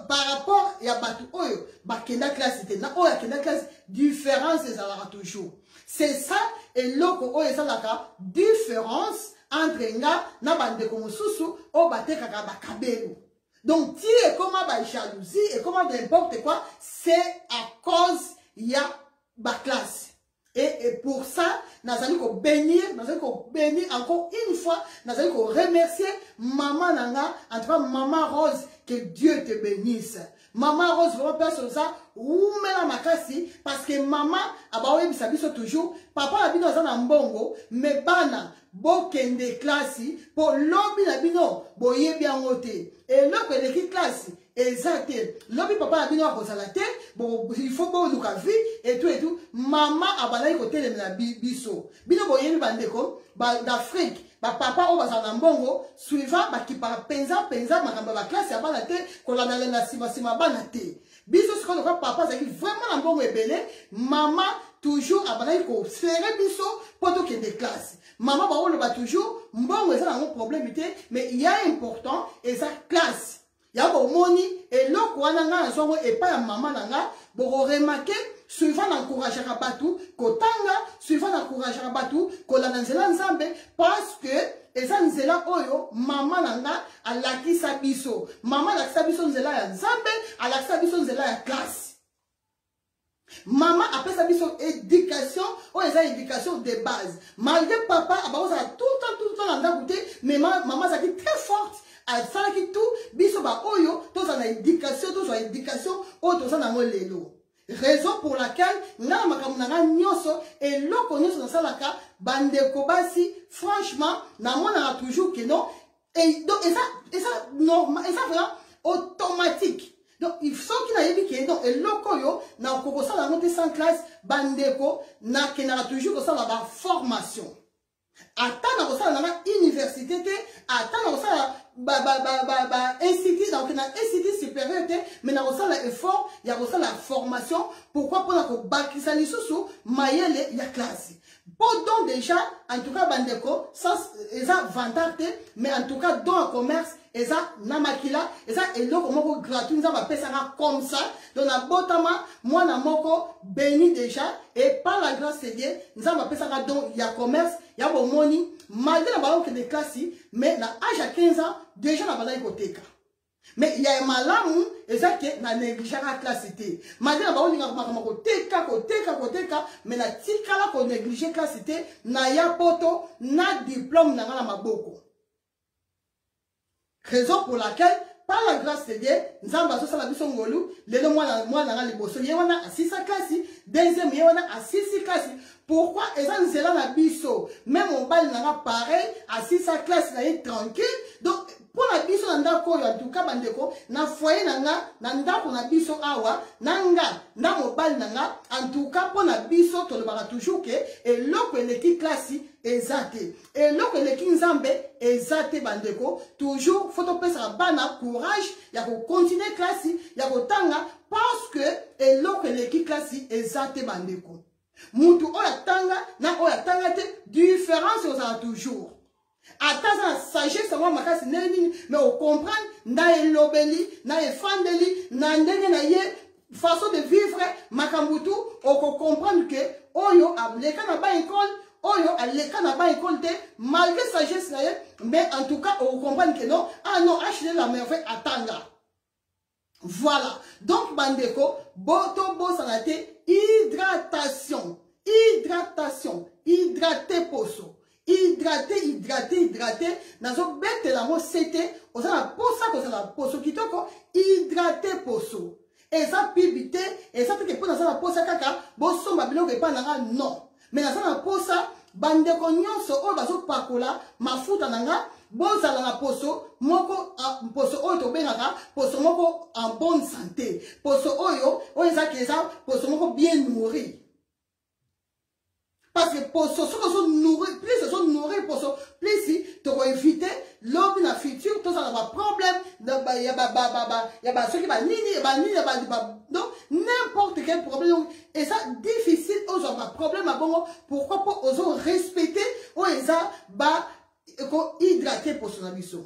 par rapport à batu oyo, bakenda classe était na oya kenda classe différence ça toujours. C'est ça et là qu'on oyo ça la différence entre nga na bande comme susu o bate kaka bakabelu. Donc ti et comment ba jalousie et comment n'importe quoi, c'est à cause ya ba classe. Et pour ça, nazali ko bénir encore une fois, nazali ko remercier maman nanga, en tout cas maman Rose, que Dieu te bénisse. Maman Rose, vraiment père sur ça, ou mela makasi, parce que maman, abawe bisabiso toujours, papa a bino zana mbongo, mais bana, bo kende klasi, pour lobi la bino, bo ye bien ngote. Et là, que l'équipe classe, exact. Lobi papa a bino a rosalate, bon, il faut bo luka vie, et tout. Maman a balaye côté de la biso. Bino bo ye bandeko, d'Afrique. Ba papa o bazana mbongo suivant ba ki pa penza makamba ba classe ya bana te kolanda na sima bana te biso ce qu'on papa ça vraiment na mbongo ebele maman toujours abana ko serrer biso poto ke de classe maman ba o ba toujours mbongo ça na un problème te mais il y a important et ça classe ya bo moni et loko wana nga so et pas ya maman nanga bo remarquer suivant l'encourager à Batou, Kotanga, suivant l'encourager à Batou, Kolana Nzela Nzambe, parce que, et ça Nzela Oyo, maman nanga, a laki sabiso. Maman laki sabiso Nzela ya Nzambe, a laki sabiso Nzela ya classe. Maman appelle sabiso éducation, ou eza éducation de base. Malgré papa, abao ça tout le temps dans côté, mais maman ça qui très forte. Ça qui tout, biso ba oyo, tous en éducation, tous en éducation, ou tous en amour lelo. Raison pour laquelle na makamuna nyoso et loko nyoso dans salaka bande kobasi franchement na mona toujours que non et donc et ça normal et ça vraiment automatique donc il faut qu'il aille que non et loko yo na koko ça la montée sans classe bandeko na kenara toujours que ça la formation attends na ça na université te attends na ça institut donc na institut supérieur mais na ça l'effort il y a ça la formation pourquoi pour la bakisa lisusu mayele ya classe pendant déjà en tout cas bandeko ça eza vantate mais en tout cas dans le commerce eza namakila eza eloko moko gratuit nza ba pesanga comme ça donc na botama moi na moko béni déjà et par la grâce de Dieu nza ba pesanga donc il y a commerce il y a bon money malgré la ballon que de classe mais na âge à 15 ans déjà la ballon hypothèque mais il y a un malamu et ça que na négliger la classe était malgré la ballon ninga ko teka mais na tika la ko négliger classe était na ya poto na diplôme na la maboko. Raison pour laquelle, par la grâce de Dieu, nous avons fait la mission ngolu, les deux mois dans les bosses, il y en a à 6 classes, deuxième, il y en a à 6 classes. Pourquoi est-ce que c'est là la biso? Même on parle n'a pareil, à 6 classes, il est tranquille. Donc, pour la biso, en tout cas, bandeko, na foyer nanga, na biso awa, nanga, na mobile nanga, en tout cas, pour la biso, to le bara toujours que, et l'eau que l'équipe classe, exact. Et l'eau que l'équipe nzambe, exact, bandeko, toujours, faut te faire bana, courage, il y a qu'on continue classe, il y a qu'on tanga, parce que, et l'eau que l'équipe classe, exact, bandeko. Moutou oya tanga, na oya tanga te, différence aux a toujours. Attends la sagesse, moi, ma casse, mais on comprend, na elobeli, na efandeli, na ndenge na ye, façon de vivre, makambutu, on comprend que, oyo, a leka na ba école, oyo, a leka na ba école te, malgré sagesse na ye, mais en tout cas, on comprend que non, ah non, acheter la merveille à tanga. Voilà. Donc, bandeko, boto bosanate, hydratation. Hydratation. Hydrater poso. Hydrater. Nazo bête la mo sete. Osa la posa, osa la poso kitoko. Hydrater poso. Et ça pibité, et ça fait que pour la posa kaka, bon somba biloko et pas non. Mais dans la posa, bande nyonso o bazo pakola, mafuta nanga, bozala na poso, moko poso oyo to bengaka, poso moko en bonne santé. Poso oyo, oyo eza poso moko bien nourri. Parce que poso, ceux qui sont nourris, plus ils sont nourris, poso, plus si tu vas éviter l'homme dans la future, tout ça va problème, il y a ceux qui va nini, donc n'importe quel problème, et ça difficile, aux gens va problème à bon, pourquoi pas aux gens respecter, ou ils ont hydraté pour son ambition.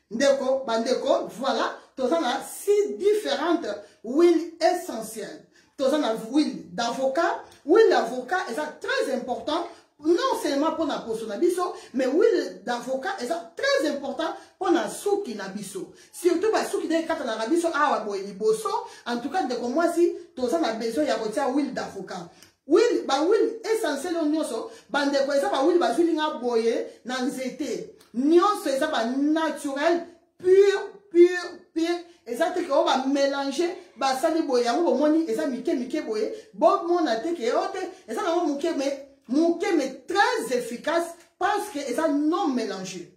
Ndeko, bandeko, voilà, tout ça a 6 différentes huiles essentielles. Tout ça a huile d'avocat. Huile d'avocat est très important, non seulement pour la poisson nabiso, mais huile d'avocat est très important pour la souki nabiso. Surtout pour la souki de katana nabiso, en tout cas, de comme moi si, tout ça a besoin de huile d'avocat. Huile, huile essentielle au nyonso, bande ko eza huile bazuli nga boye na nzete. Nyonso eza naturel, pur, eza te ko ba mélanger ba sali boye yango bomoni eza mike boye, bon mona te ke ote, eza na muke mais très efficace parce que eza non mélangé.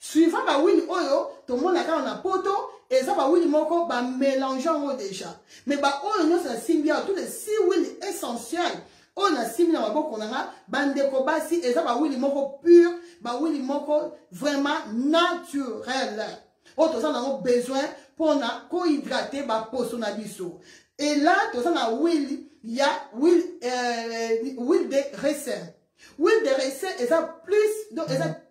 Suivant ba huile oyo, to mona ka na poto, eza ba huile moko ba mélangeant déjà. Mais ba oyo nyonso na simbia toutes les 6 huiles essentielles. On a simbi na maboko nanga bandeko basi eza ba huile moko pur, ba huile moko vraiment naturel. Autre ça on a besoin pour na co-hydrater ba poso na biso. Et là tout ça na huile, il y a huile de raisin. Huile de raisin est plus donc est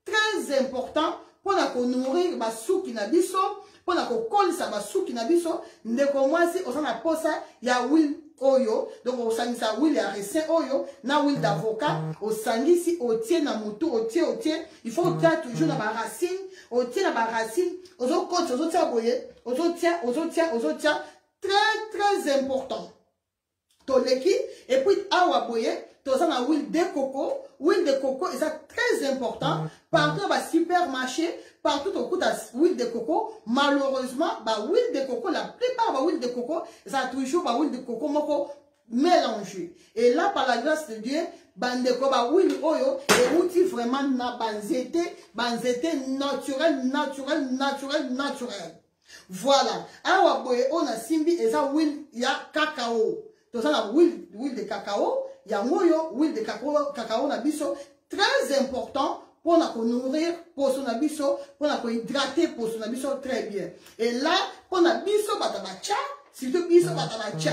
très important pour na ko nourrir ba souki na biso, pour na ko kolisa ba souki na biso, ndeko mwasi on a posa ya huile oyo, donc au sangisa huile ya raisin oyo, na huile d'avocat, au sangisi au tien na moto, au tien, il faut tirer toujours na ba racine, au tien na ba racine, au coach, au tien boye, au tien, très important. Toleki, et puis awa boye, tout ça na huile de coco est très important, partout dans le supermarché, partout au coup de huile de coco, malheureusement, huile de coco, la plupart de huile de coco, ça a toujours huile de coco moko mélangée. Et là, par la grâce de Dieu, bandeko huile oyo, et outil vraiment na banzete naturel. Voilà. Awa boye, on a simbi, et ça huile, il y a cacao. Tout ça la huile de cacao, il y a huile de cacao na biso, très important pour nourrir pour son abisso, pour hydrater pour son abisso très bien. Et là, pour la biso batabacha, surtout biso batabacha,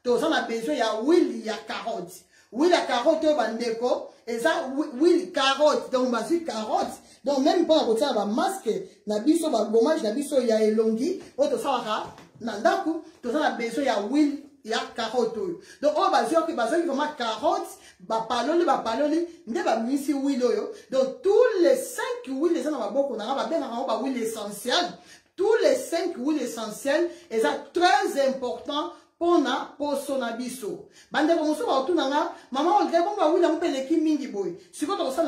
tout ça on a besoin, il y a huile, il y a carotte. Huile à carotte bandeko, et ça huile carotte, donc basi carotte. Donc même pour la côté masque, na biso ba gommage, na biso il y a elongi, auto ça va nandaku, tout ça on a besoin, il y a huile. Il y a carotte. Donc, on va dire que vraiment carotte, paloli, ne va misi huile. Donc, tous les 5 huiles, les gens on a huile essentielle. Tous les 5 huiles essentielles, elles sont très importants pour son abisso. Bande comme ça, maman, on dirait qu'on huile un peu les mingi boy. Si vous avez ça,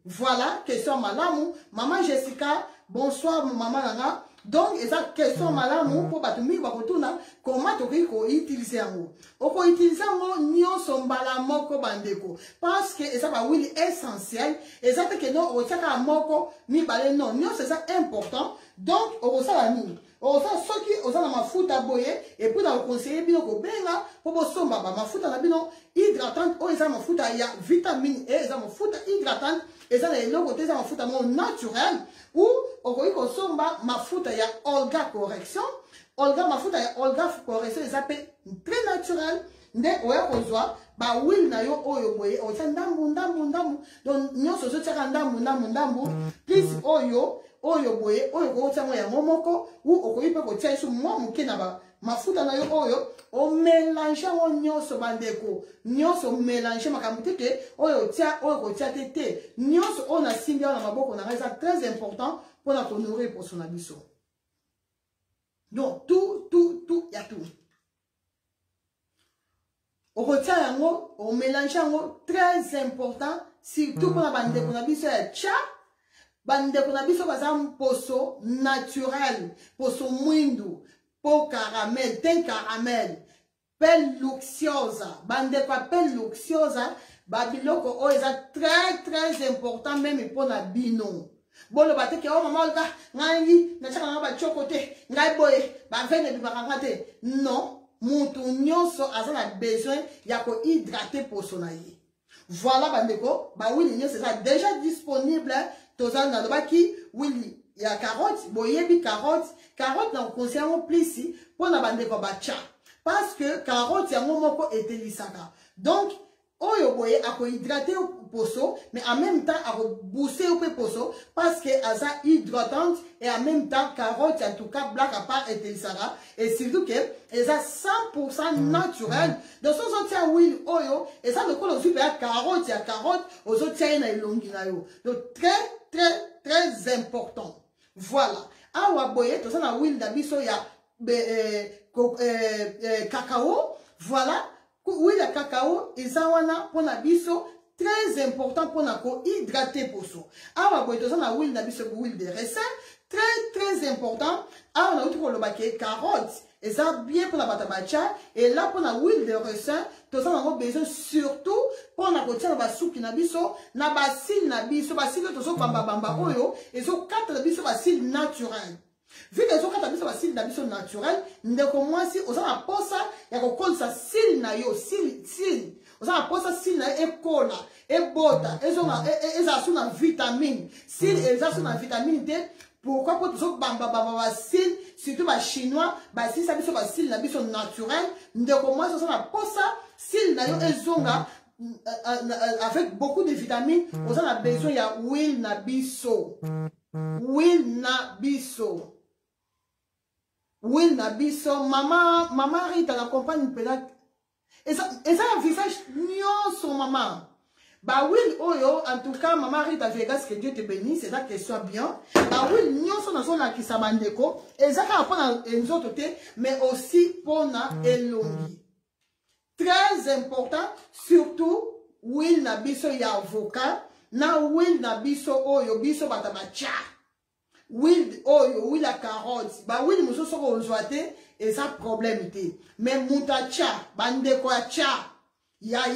voilà, question malamou. Maman Jessica, bonsoir, maman Nanga. Donc, esa question malamu pour batumi bakotuna comment to ko utiliser yango. Oko utiliser yango nyonso mbala moko bandeko parce que esa ba huile essentielle, esa te que non o tsaka moko mi balé non, nyonso c'est important. Donc, oko sala nini? Oko sala soki oza na mafuta boye et puis na conseiller bino ko benga pour bosomba ba mafuta na bino hydratante o esa mafuta ya vitamine E, esa mafuta hydratante, esa na eloko te esa mafuta mo naturel. Ou okoki kosomba mafuta ya Olga correction. Olga mafuta ya Olga correction ezapé très naturel. Nde oya kozwa ba huile na yo oyo boye otia ndambu. Donc nyonso so tia ndambu. Plus oyo boye oyo ko tia mo ya momoko ou okoki pe ko tia su mo muke na ba mafuta na yo oyo o mélange o nyonso bandeko. Nyonso mélange makambo te ke oyo tia oyo ko tia te. Nyonso on a simbi na maboko na ça très important pour la nourrir pour son abisso. Donc tout y a tout. On retient yango, on mélange yango très important surtout pour la bande de abisso ya cha. Bande de abisso bazam poso naturel, poso mwindu. peau caramel, teint caramel, pelle luxuosa, bande quoi pelle luxuosa, babiloko oh est très important même pour la bino. Bon le bateau qui oh maman ga ngangi na chaka na ba chokote ngai boye ba vene bi bakangate non mutu nyonso azana besoin ya ko hydrater pour son aïe. Voilà bandeko ba oui nyonso c'est déjà disponible tozana na lobaki oui il y a carotte boyebi carotte dans le conseil plus ici pour na bandeko ba cha parce que carotte ya momoko etelisaka donc oyo boye ako hydrater poso mais en même temps ako booster au poso parce que aza hydratante et en même temps carotte en tout cas black à part etelisaka et surtout que eza 100% naturel dans son sortir huile oyo et ça le col super carotte ya carotte aux autres na ilongi na yo donc très important. Voilà. Awa boye, tout ça na huile d'abisso ya cacao. Voilà. Huile de cacao, et ça wana pour na bisso très important pour na ko hydrater pour ça. Awa boye, tout ça na huile d'abisso huile de raisin très important. Awa na outro le baké carotte. Et ça bien pour la batabacha et là pour la huile de raisin tout ça on a besoin surtout pour la côté na soupe na biso na basil na biso basil to so bamba oyo et so quatre na biso basil naturel vu que so quatre na biso basil na biso naturel ndeko mwasi osana posa ya ko konsa sil na yo sil osana posa sil na e kola e bota eza suna vitamine sil eza suna vitamine D. Pourquoi pour tous bamba sil surtout les chinois sil ça biso sil na biso naturel ndeko moi ça na posa sil na yo ezonga avec beaucoup de vitamines on a besoin ya huile na biso maman Rita la compagne pelak et ça un visage nyonso maman. Bah oui, oyo, en tout cas, maman Rita Vegas, que Dieu te bénisse, c'est ça qu'elle soit bien. Bah oui, nous sommes dans la Kissamandeko, et ça va prendre les autres côtés, mais aussi pour na elongi. Très important, surtout, oui, na biso ya avocat, na oui, na biso oyo, biso batabacha. Oui, oyo, oui, la carotte. Bah oui, nous sommes au joité, et ça problème était. Mais moutacha, bandeko cha, ya.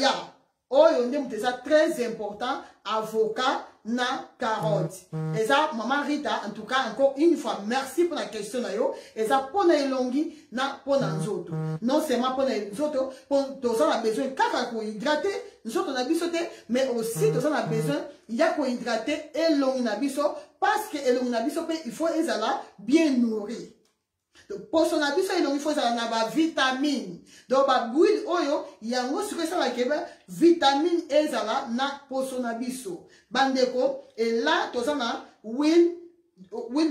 Oyo ndem ça très important avocat na carotte. Et ça maman Rita en tout cas encore une fois merci pour la question na yo et ça pour na elongi na pour na nzoto. Non seulement pour na nzoto pour tous on a besoin kaka ko hydrater nzoto na biso te mais aussi tous on a besoin il y a ko hydrater elongi na biso parce que elongi na biso il faut ezala bien nourri. Donc pour son abisso il faut ça na ba vitamine donc ba huile oyo yango sur ça la keba vitamine ezala na pour son abisso bandeko et là to ça na huile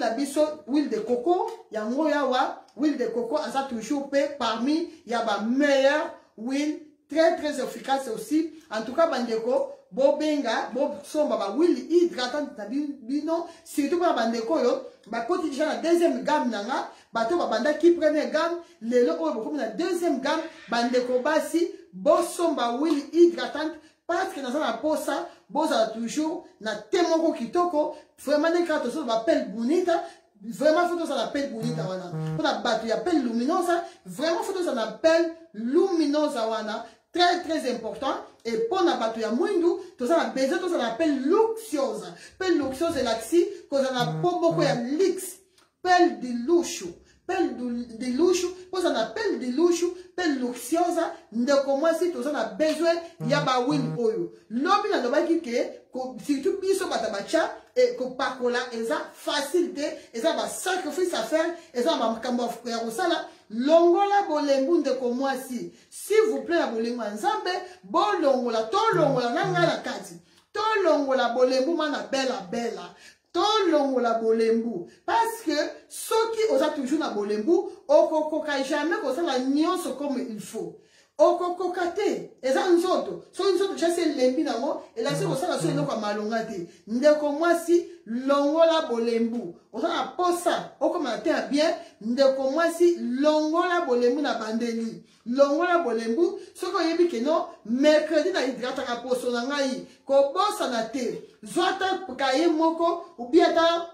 d'abisso huile de coco yango yawa huile de coco ça toujours parmi ya ba meilleure huile très efficace aussi en tout cas bandeko bobenga bo somba ba huile hydratante na bino surtout pour bandeko yo ba koti déjà la deuxième gamme nanga bato ba banda ki première gamme lelo oyo comme la deuxième gamme bandeko basi bo somba huile hydratante parce que dans la posa boza toujours na temoko kitoko vraiment les cartes so ba pelle bonita vraiment faut ça l'appelle bonita wana pour la bato ya pelle luminosa vraiment faut ça l'appelle luminosa wana très important et pour la bateau ya mwindu tout ça a besoin tout ça l'appelle luxuosa pelle luxuosa laxi qu'on a pas beaucoup ya lix pelle de louchou pour ça appelle de louchou pelle luxuosa ndeko mwasi tout ça a besoin ya ba win oyo lobi na lobaki ke surtout biso batabacha et ko pakola eza facilité eza ba sacrifice à faire eza ba makambo ya kosala longola bolembu ndeko mwasi s'il vous plaît la bolembu nzambe bolongola to longola nanga la kati to longola bolembu mana bella to longola bolembu parce que ceux qui osa toujours na bolembu okokoka jamais kosala nyonso comme il faut okokoka te eza nzoto so nzoto chase lembi nango elasi kosala so eloko ya malonga te ndeko mwasi longola bolembu osala posa okoma te ya bien ndeko mwasi longola bolembu na bandeli longola bolembu soki oyebi ke no mercredi na hydrataka poso na ngai kobosana te zwata kaye moko ubia ta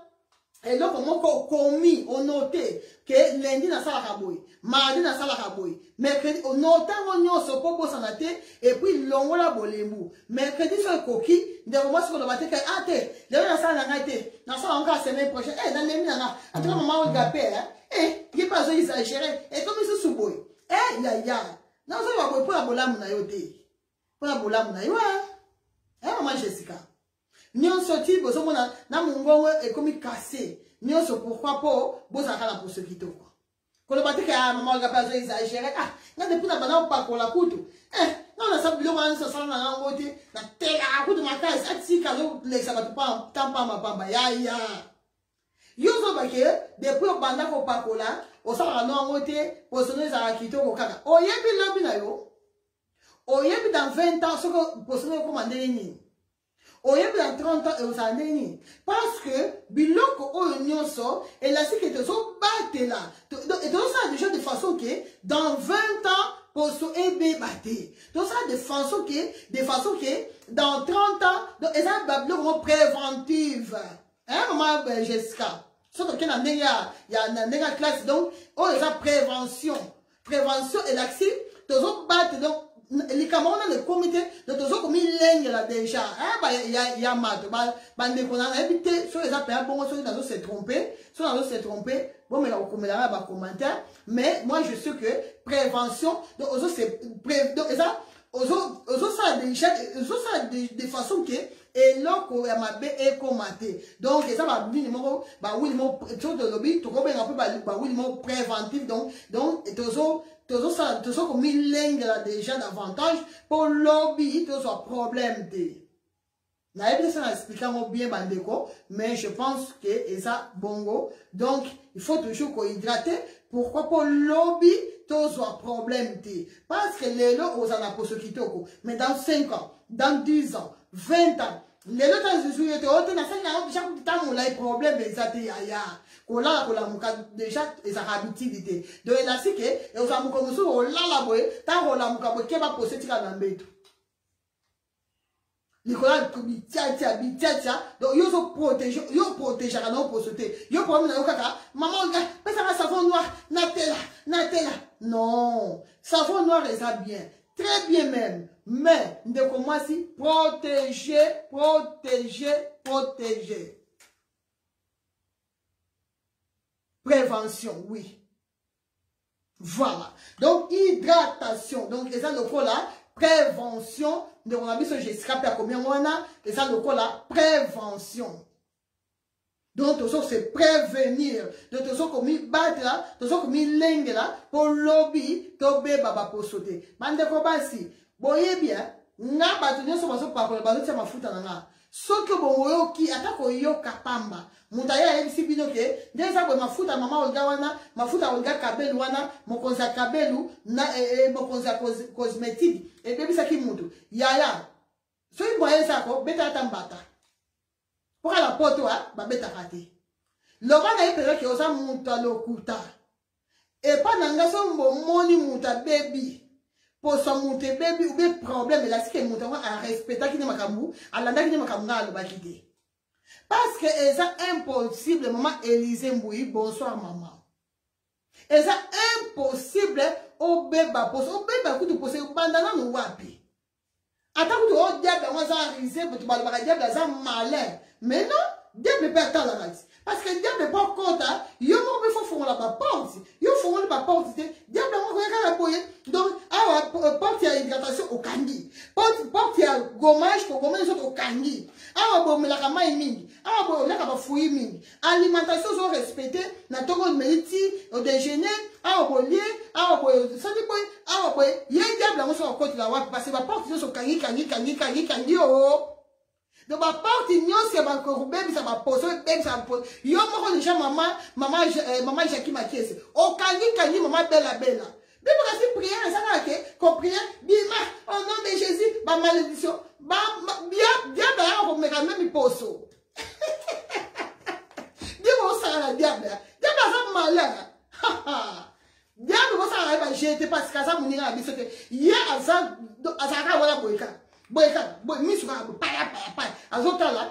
Et donc, on commis, on noté que lundi na sala kaboy, mardi na sala kaboy, mercredi, on noté on se propose en athée, et puis l'on la bolembu. Mercredi sur le coquille, de moment sur le matin, ah te, de la sala na gâté, na sala encore la semaine prochaine, dans les miens, à tout moment on gapé, il pas besoin d'exagérer, et comme ils se sous-boy, ya, non, ça va pour la bolam na yote, pour la bolam na yote, maman Jessica. Nyon sorti, bozo mona na mungongo est comme cassé. Nyon so pourquoi pas bozo akala pour ce qui te quoi. Quand le batte que maman ga pas exagérer. Ah, na depuis na bana pas pour la couteau. Non na sa bilo wan so sala na ngote na tela couteau ma case ati kalo le ça va pas tampa ma pamba ya. Yo zo ba ke depuis banda ko pa ko la, o sala na ngote bozo no za kito ko kaka. O yebi lobi na yo. O yebi dans 20 ans so ko bozo no ko mandele ni. Au lieu de 30 ans et aux années, parce que biloko au nyonso et là c'est que tu so battre là et donc ça déjà de façon que dans 20 ans pour so ebe battre donc ça de façon que dans 30 ans donc et ça biloko préventive hein maman Jessica surtout qu'il y a une classe donc oh ça prévention et l'accès tu so battre donc les camarades le comité de toujours comme il là déjà il y a mat bande qu'on a évité sur les appels bon sur dans se tromper bon mais là on là bas commentaire mais moi je sais que prévention donc c'est donc ça ça déjà ça de façon que et là qu'on a ma et commenter donc ça va minimum bah oui mon tout de lobby tout comme un peu bah oui mon préventif donc et toujours ça comme il là déjà davantage pour lobby tout ça problème de n'a pas ça expliquer bien bandeko mais je pense que et ça bongo donc il faut toujours qu'on hydrater pourquoi pour lobby tout ça problème de parce que les lots aux en pour ce qui toko mais dans 5 ans dans 10 ans 20 ans les lots dans ce sujet autant na ça déjà tant là problème mais ça te ya kola muka déjà et ça habitude donc là c'est que et aux amu comme ça on la boy tant on la muka boy ke ba poser tika na mbeto Nicolas comme tia donc yo so protéger à non pour sauter yo problème na kaka maman ga ça va savon noir na tela non savon noir est ça bien très bien même mais de commencer protéger prévention oui voilà donc hydratation donc et ça le coup là prévention de on a vu ce Jessica per combien on a et ça le coup là prévention donc tout ça c'est prévenir de tout ça comme il battre là tout ça comme il lingue là pour lobby to be baba pour sauter bande ko basi boye bien nga batu nyo so baso pa ko baso tia mafuta na nga soki bon yo ki atako yo kapamba mutaya ebisi bino ke ndeza bo mafuta mama olga wana mafuta olga kabelu wana mokonza kabelu na mokonza cosmétique et bebisa ki mutu yaya so iboye sako beta tambata pour la poto ba beta kate loba na ipelo ke osa muta lokuta et pas nanga so moni muta baby pour son monter baby ou bien problème là c'est que monter à respecter qui ne makambu à l'anda qui ne makambu le bakide parce que c'est impossible maman Élysée Mboui bonsoir maman et c'est impossible au bébé coup poser bandana no wapi attends que au diable moi ça risé pour tu parler ba diable ça malin mais non diable perd temps la race parce que diable pas compte yo mo be fo la porte yo fo la porte diable mo ko ka boye donc porte ya hydratation au kangi porte ya gommage ko gommage au kangi bo me la kama mingi bo la ka fouille mingi alimentation so respecter na toko meti au déjeuner bo lié bo ça dit boy ye diable mo so ko la wa parce que ba porte so kangi oh donc ma porte ignoce que ma bébé ça va poser bébé ça va poser yo mo déjà maman Jackie Makiese au kangi maman bella Bible kasi prière ça va que qu'on prière bima au nom de Jésus ba malédiction ba diable on me même poso Dieu ça la diable ça malin diable ça va jeter parce que ça munira biso que hier ça ka wala boyka mi suka pa azota la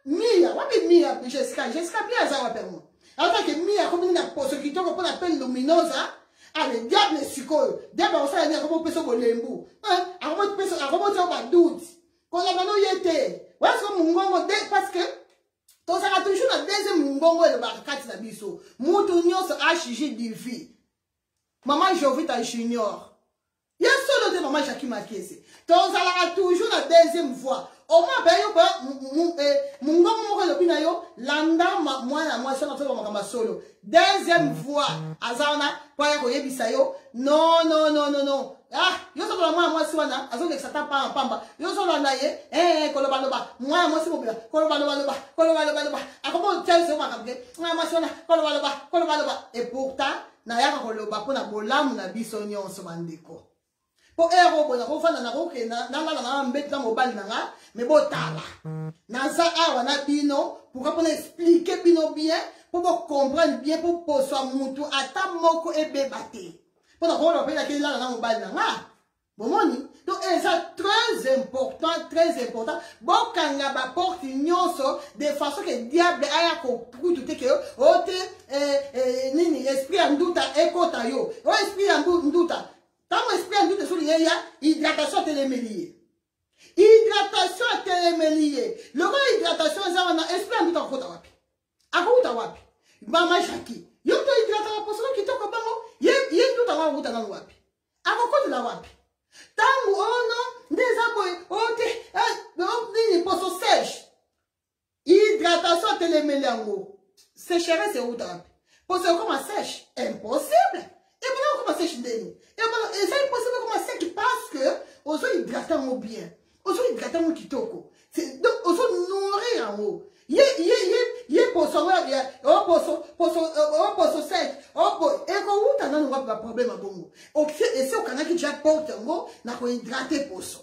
mia wapi Mia, Jessica bien ça va permettre. Alors que Mia, comme une possibilité qu'on appelle lumineuse, allez, diable sikoyo, diable on s'est dit comment peut se bolembu, hein, comment tu as doute, quand la mano yete, ouais c'est mon gongo parce que ton ça a toujours la deuxième gongo et le barcat la biso, moutonio se HG divi, maman Jovita junior, il y a solo de maman Jackie Makese, ton ça a toujours la deuxième voix. Au moins, mon gongo le pinayo, landa moi solo. Deuxième voix, azana, pas bisayo. Non. Ah, yo so moi swana, azo que ça t'a pas en pamba. Yo so la naye, kolobaloba. Moi c'est mon père. Kolobaloba. A comment tiens c'est moi capé. Moi swana, kolobaloba. Et pourtant, na ya koloba pour na bolamu na bisonyo so bandeko. Po ero bona ko fana na ko ke na mbeta mobile na mais botala naza awa na bino pour qu'on expliquer bino bien pour comprendre bien pour poso mutu ata moko ebebate pour qu'on le pena ke na mobile na bomoni donc c'est très important bokanga ba porte nyonso de façon que diable aya ko tout que ote nini esprit anduta ekota yo o esprit anduta. Tant esprit en doute sur l'IA, hydratation téléméliée. Hydratation téléméliée. Le grand hydratation, c'est un esprit en doute en côte à wapi. À côte à wapi. Maman Jackie. Y'a une hydratation pour ceux qui t'ont comme y'a une doute à wapi dans wapi. À côte de la wapi. Tant ou non, des abois, on pour ce sèche. Hydratation téléméliée en gros. Sécheresse c'est où t'as wapi. Pour ce comment sèche. Impossible. Et maintenant, comment sèche d'ennemi. Et c'est impossible comment sèche parce que, on se hydrate en haut bien. On se hydrate en haut qui toko. Donc, on se nourrit en haut. Yé pour son sèche. Et quand on a un problème à bon. Et c'est au Canada qui déjà porte en haut, n'a pas hydraté pour ça.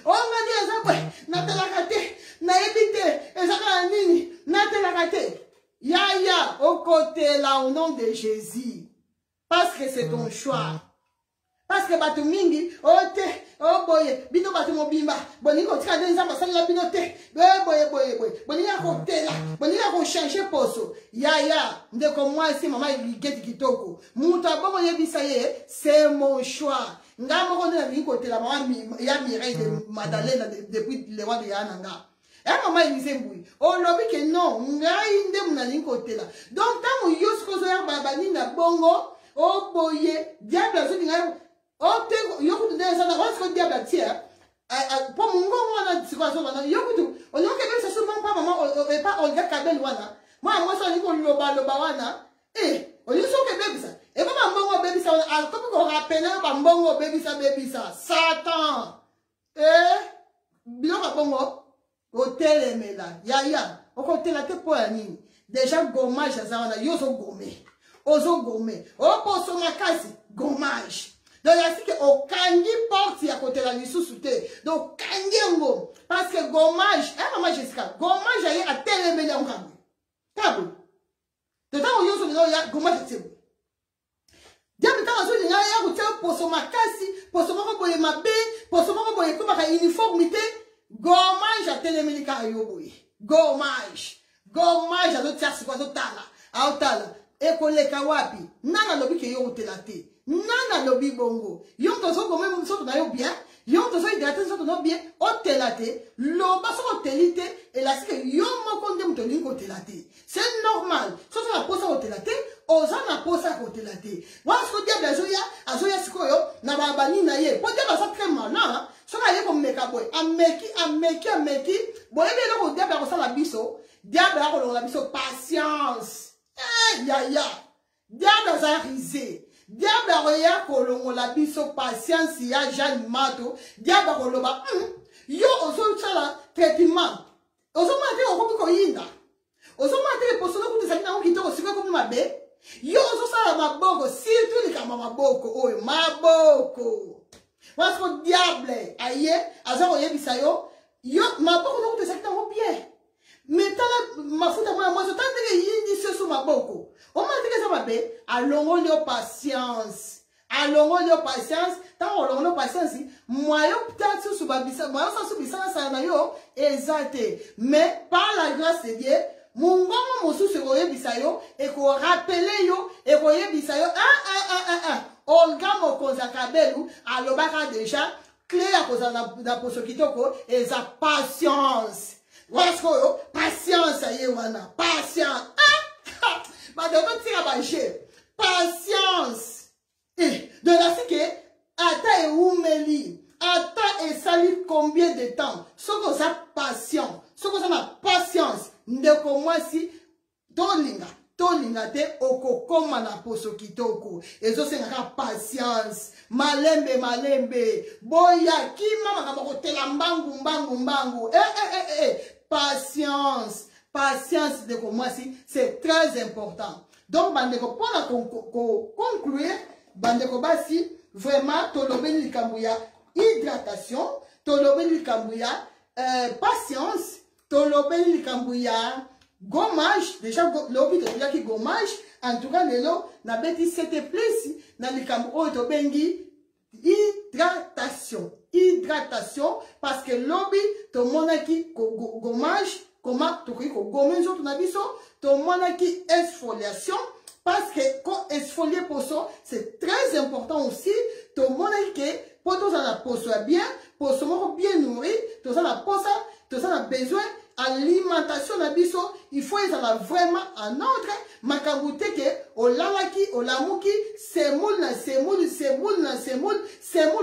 On m'a dit, n'a pas la raté, n'a évité, et ça va nini, n'a pas la raté. Ya, au côté là, au nom de Jésus. Parce que c'est ton choix. Parce que batu mingi, boye, bino batu mobimba, boni ko tika denza masali la bino te, boye, boni ya ko tela, boni ya ko changer poso. Ya, ndeko moi ici maman igeti kitoko. Muta bongo yebisa ye, c'est mon choix. Nga moko na ngi ko tela maman ya Mireille de Madeleine depuis le roi de Yananga. Et maman il disait oui. Oh lobi que non, nga inde muna ngi ko tela. Donc tant yosko zo ya babani na bongo, oh boye, diable zo dinga. Oh, yoku de ça, on se diable tiens. Pour mon gars, on a dit quoi ça, yoku. On a que ça seulement pas maman, on pas on regarde kabel wana. Moi ça dit qu'on loba wana. On y sont que baby ça. Et comment bongo baby ça, comme on rappelle pas bongo baby ça. Satan. Bien bongo. Hôtel mela. Ya. On côté la tête pour nini. Déjà gommage ça wana, yo so gommé. Ozo gommé. Oh pour son makasi, gommage. Donc, il y a ce que au kangi porte à côté de la sous donc, kangi parce que gommage, maman Jessica, gommage a tel ébélé en kabou. Kabou. De temps où il y a gommage de tébou. Diable, quand on y a pour son makasi, pour son maman ma bé, pour son maman boye comme une uniformité, gommage a tel ébélé kayoboui. Gommage a d'autres tiers, c'est quoi d'autres tala. A otala. Ekole kawapi. Nana lobi ke yo telate. Nana lobi bongo. Yon tozo gome mousso na yo bien. Yon tozo hydraté so na bien. O telate. Loba so telite. Et là c'est que yon mo konde mutoni ko telate. C'est normal. So la posa o telate. Oza na posa ko telate. Wa so diable azoya sikoyo na babani na ye. Po diable ça très malin. So na ye ko meka boy. Ameki. Boy be lo ko diable ko sala biso. Diable ko la biso patience. Ya. Diable a risé. Diable a kolongo la biso patience ya Jeanne Mato. Diable a koloba. Yo oso chala traitement. Oso mate o ko yinda. Oso mate le poso ko tsaki na ko kitoko siko ko mabe. Yo oso sala maboko surtout le kama maboko oyo maboko. Wasko diable aye azako yebisa yo. Yo maboko no ko tsaki na ko bien. Mais t'as ma fouta moi je t'entends que yindi ce sous ma boko. On m'a dit que ça va bien. Allons le patience. Tant on le patience. Moi yo peut-être sous babisa, moi ça sous bisa ça na yo exact. Mais par la grâce de Dieu, Mungongo mosusu koyebisa yo et ko rappeler yo et koyebisa yo Olga Mokonza Kabelu alobaka déjà clé à cause na poso kitoko et sa patience. Voilà ce que patience wana patience. Ba de tira ba patience. De la que ata e umeli ata e sali combien de temps ce que ça patient ce que ça na patience ndeko mwasi tolinga te okokoma na poso kitoko ezosengaka patience malembe boya kima makambo kotela mbangu patience ndeko mwasi c'est très important. Donc bandeko pona conclure bandeko basi vraiment tolobeli likambo ya hydratation tolobeli likambo ya patience tolobeli likambo ya gommage déjà lobi to ki gommage en tout cas lelo na beti c'était plus na likambo oyo to bengi hydratation parce que lobi to monaki gommage comment to ko gommer nzoto na biso to monaki exfoliation parce que quand exfolier poso c'est très important aussi to monaki que pour tous la poso bien poso moko bien nourri tous la posa tous a besoin alimentation na biso il faut être vraiment en ordre makabute ke olalaki olamuki semoule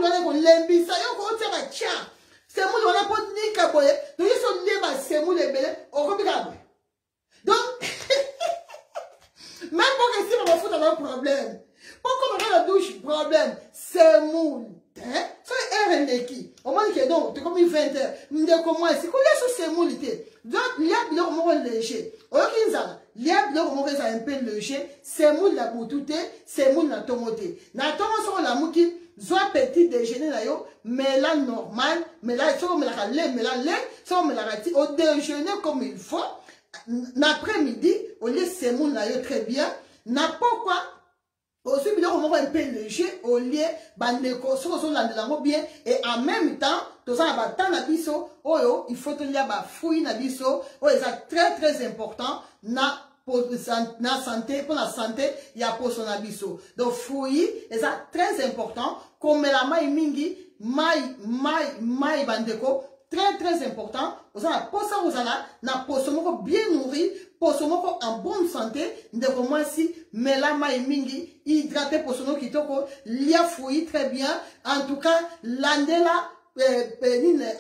on ko lembisa yo ko tera cha semoule on a pas ni kaboye donc ils sont liés ba semoule ebele okobika donc même pour que si on va foutre un problème pourquoi on a la douche problème semoule so RNDki au moins que donc tu comme 20 heures ndeko moi si ko laisse semoule té donc il y a bien mo léger okinza il y a bien mo ça un peu léger semoule la boutute semoule na tomoté na tomo so la muki zo petit déjeuner na yo mais là normal mais là so me la lait mais là lait so me la rati au déjeuner comme il faut l'après-midi au lieu semoule na yo très bien na pourquoi aussi bien on va un peu léger au lieu bandeko so landelango bien et en même temps tout ça ba temps na biso oyo il faut tenir ba fruit na biso oh c'est très important na santé pour la santé il y a pour son abisso donc fruit et ça très important comme la mai mingi mai bandeko très important vous avez pour ça vous avez na posomoko bien nourri posomoko en bonne santé de comment si mais la mai mingi hydraté posomoko kitoko lia fruit très bien en tout cas landela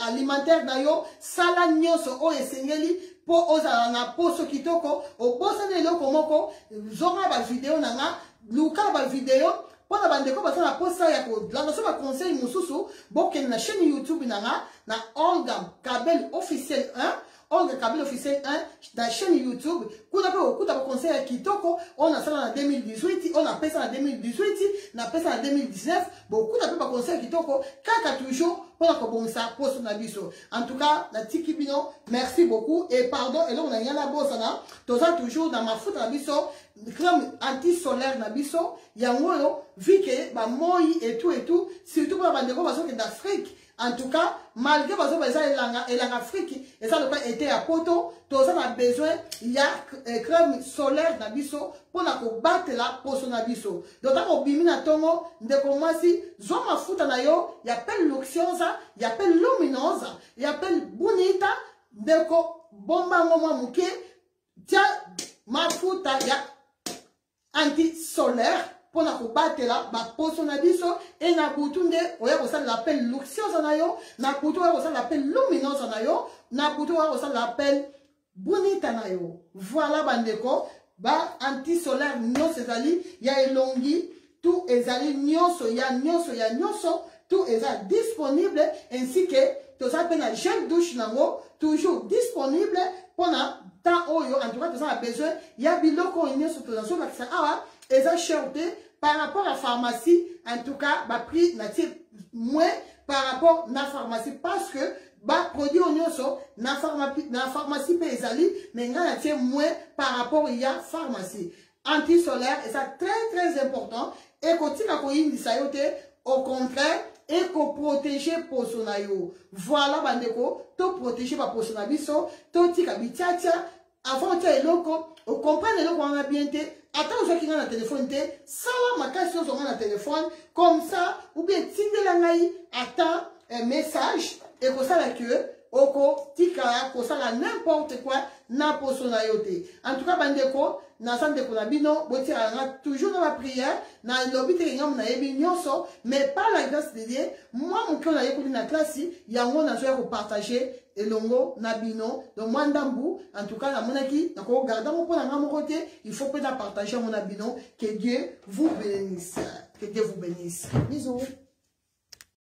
alimentaire na yo sala nyoso o esengeli po ozala na poso kitoko o posa ne loko moko zonga ba vidéo nanga luka ba vidéo pona bandeko basala posa ya ko la so ba conseil mususu boken na chaîne YouTube nanga na Olga Kabel officiel 1 Olga Kabel officiel 1 na chaîne YouTube kuna pe okuta ba conseil ya kitoko on a ça en 2018 on a fait ça en 2018 na fait ça en 2019 beaucoup na pe ba conseil kitoko kaka toujours pour la bonsa poso na biso en tout cas na tiki bino merci beaucoup et pardon et là on a rien la bossa na tout ça toujours dans ma foot na biso crème anti-solaire na biso yango yo vu que ba moi et tout surtout pour bandeko baso que d'Afrique en tout cas malgré baso beza elanga Afrique et ça le pas été à poto tout ça a besoin il y a crème solaire na biso pour na ko battre la poso na biso donc on bimi na tongo ndeko mwasi zo mafuta na yo y appelle luxiosa y appelle luminosa y appelle bonita ndeko bomba ngoma muke tia mafuta ya anti-solaire pour na ko battre la ba poso na biso et na butunde oya ko ça l'appelle luxiosa na yo na butu oya ko ça l'appelle luminosa na yo na butu oya ko ça l'appelle bonita na yo voilà bandeko ba anti-solaire nyonso ezali ya elongi tout ezali nyonso ya nyonso tout est disponible ainsi que tout ça peut na gel douche nango toujours disponible pour na temps oyo en tout cas tout ça a besoin ya biloko nyonso to so ba ça ah eza cherté par rapport à la pharmacie en tout cas ba prix na moins par rapport na pharmacie parce que ba produit nyonso na pharmacie pe ezali mais nga na moins par rapport il y a pharmacie anti-solaire et ça très important et kotika ko indisa yo te au contraire et ko protéger poso na yo voilà bandeko to protéger ba poso na biso to tika bitiatia avant tu as eloko, on comprend eloko on a bien te, attends ceux qui ont le téléphone te, ça va ma question sur le téléphone, comme ça, ou bien tinde la naï, attends un message, et comme ça la queue, oko, tika, comme ça la n'importe quoi, n'a pas son ayote. En tout cas, bandeko, na san de konabino, boti a toujours dans la prière, na lobby te ngam na yebi nyonso, mais par la grâce de Dieu, moi mon cœur na yekuli na classe, yango na zoya ko partager elongo na bino, donc moi ndambu, en tout cas na monaki, na ko garder mon point na mon côté, il faut peut partager mon abino, que Dieu vous bénisse, que Dieu vous bénisse. Bisous.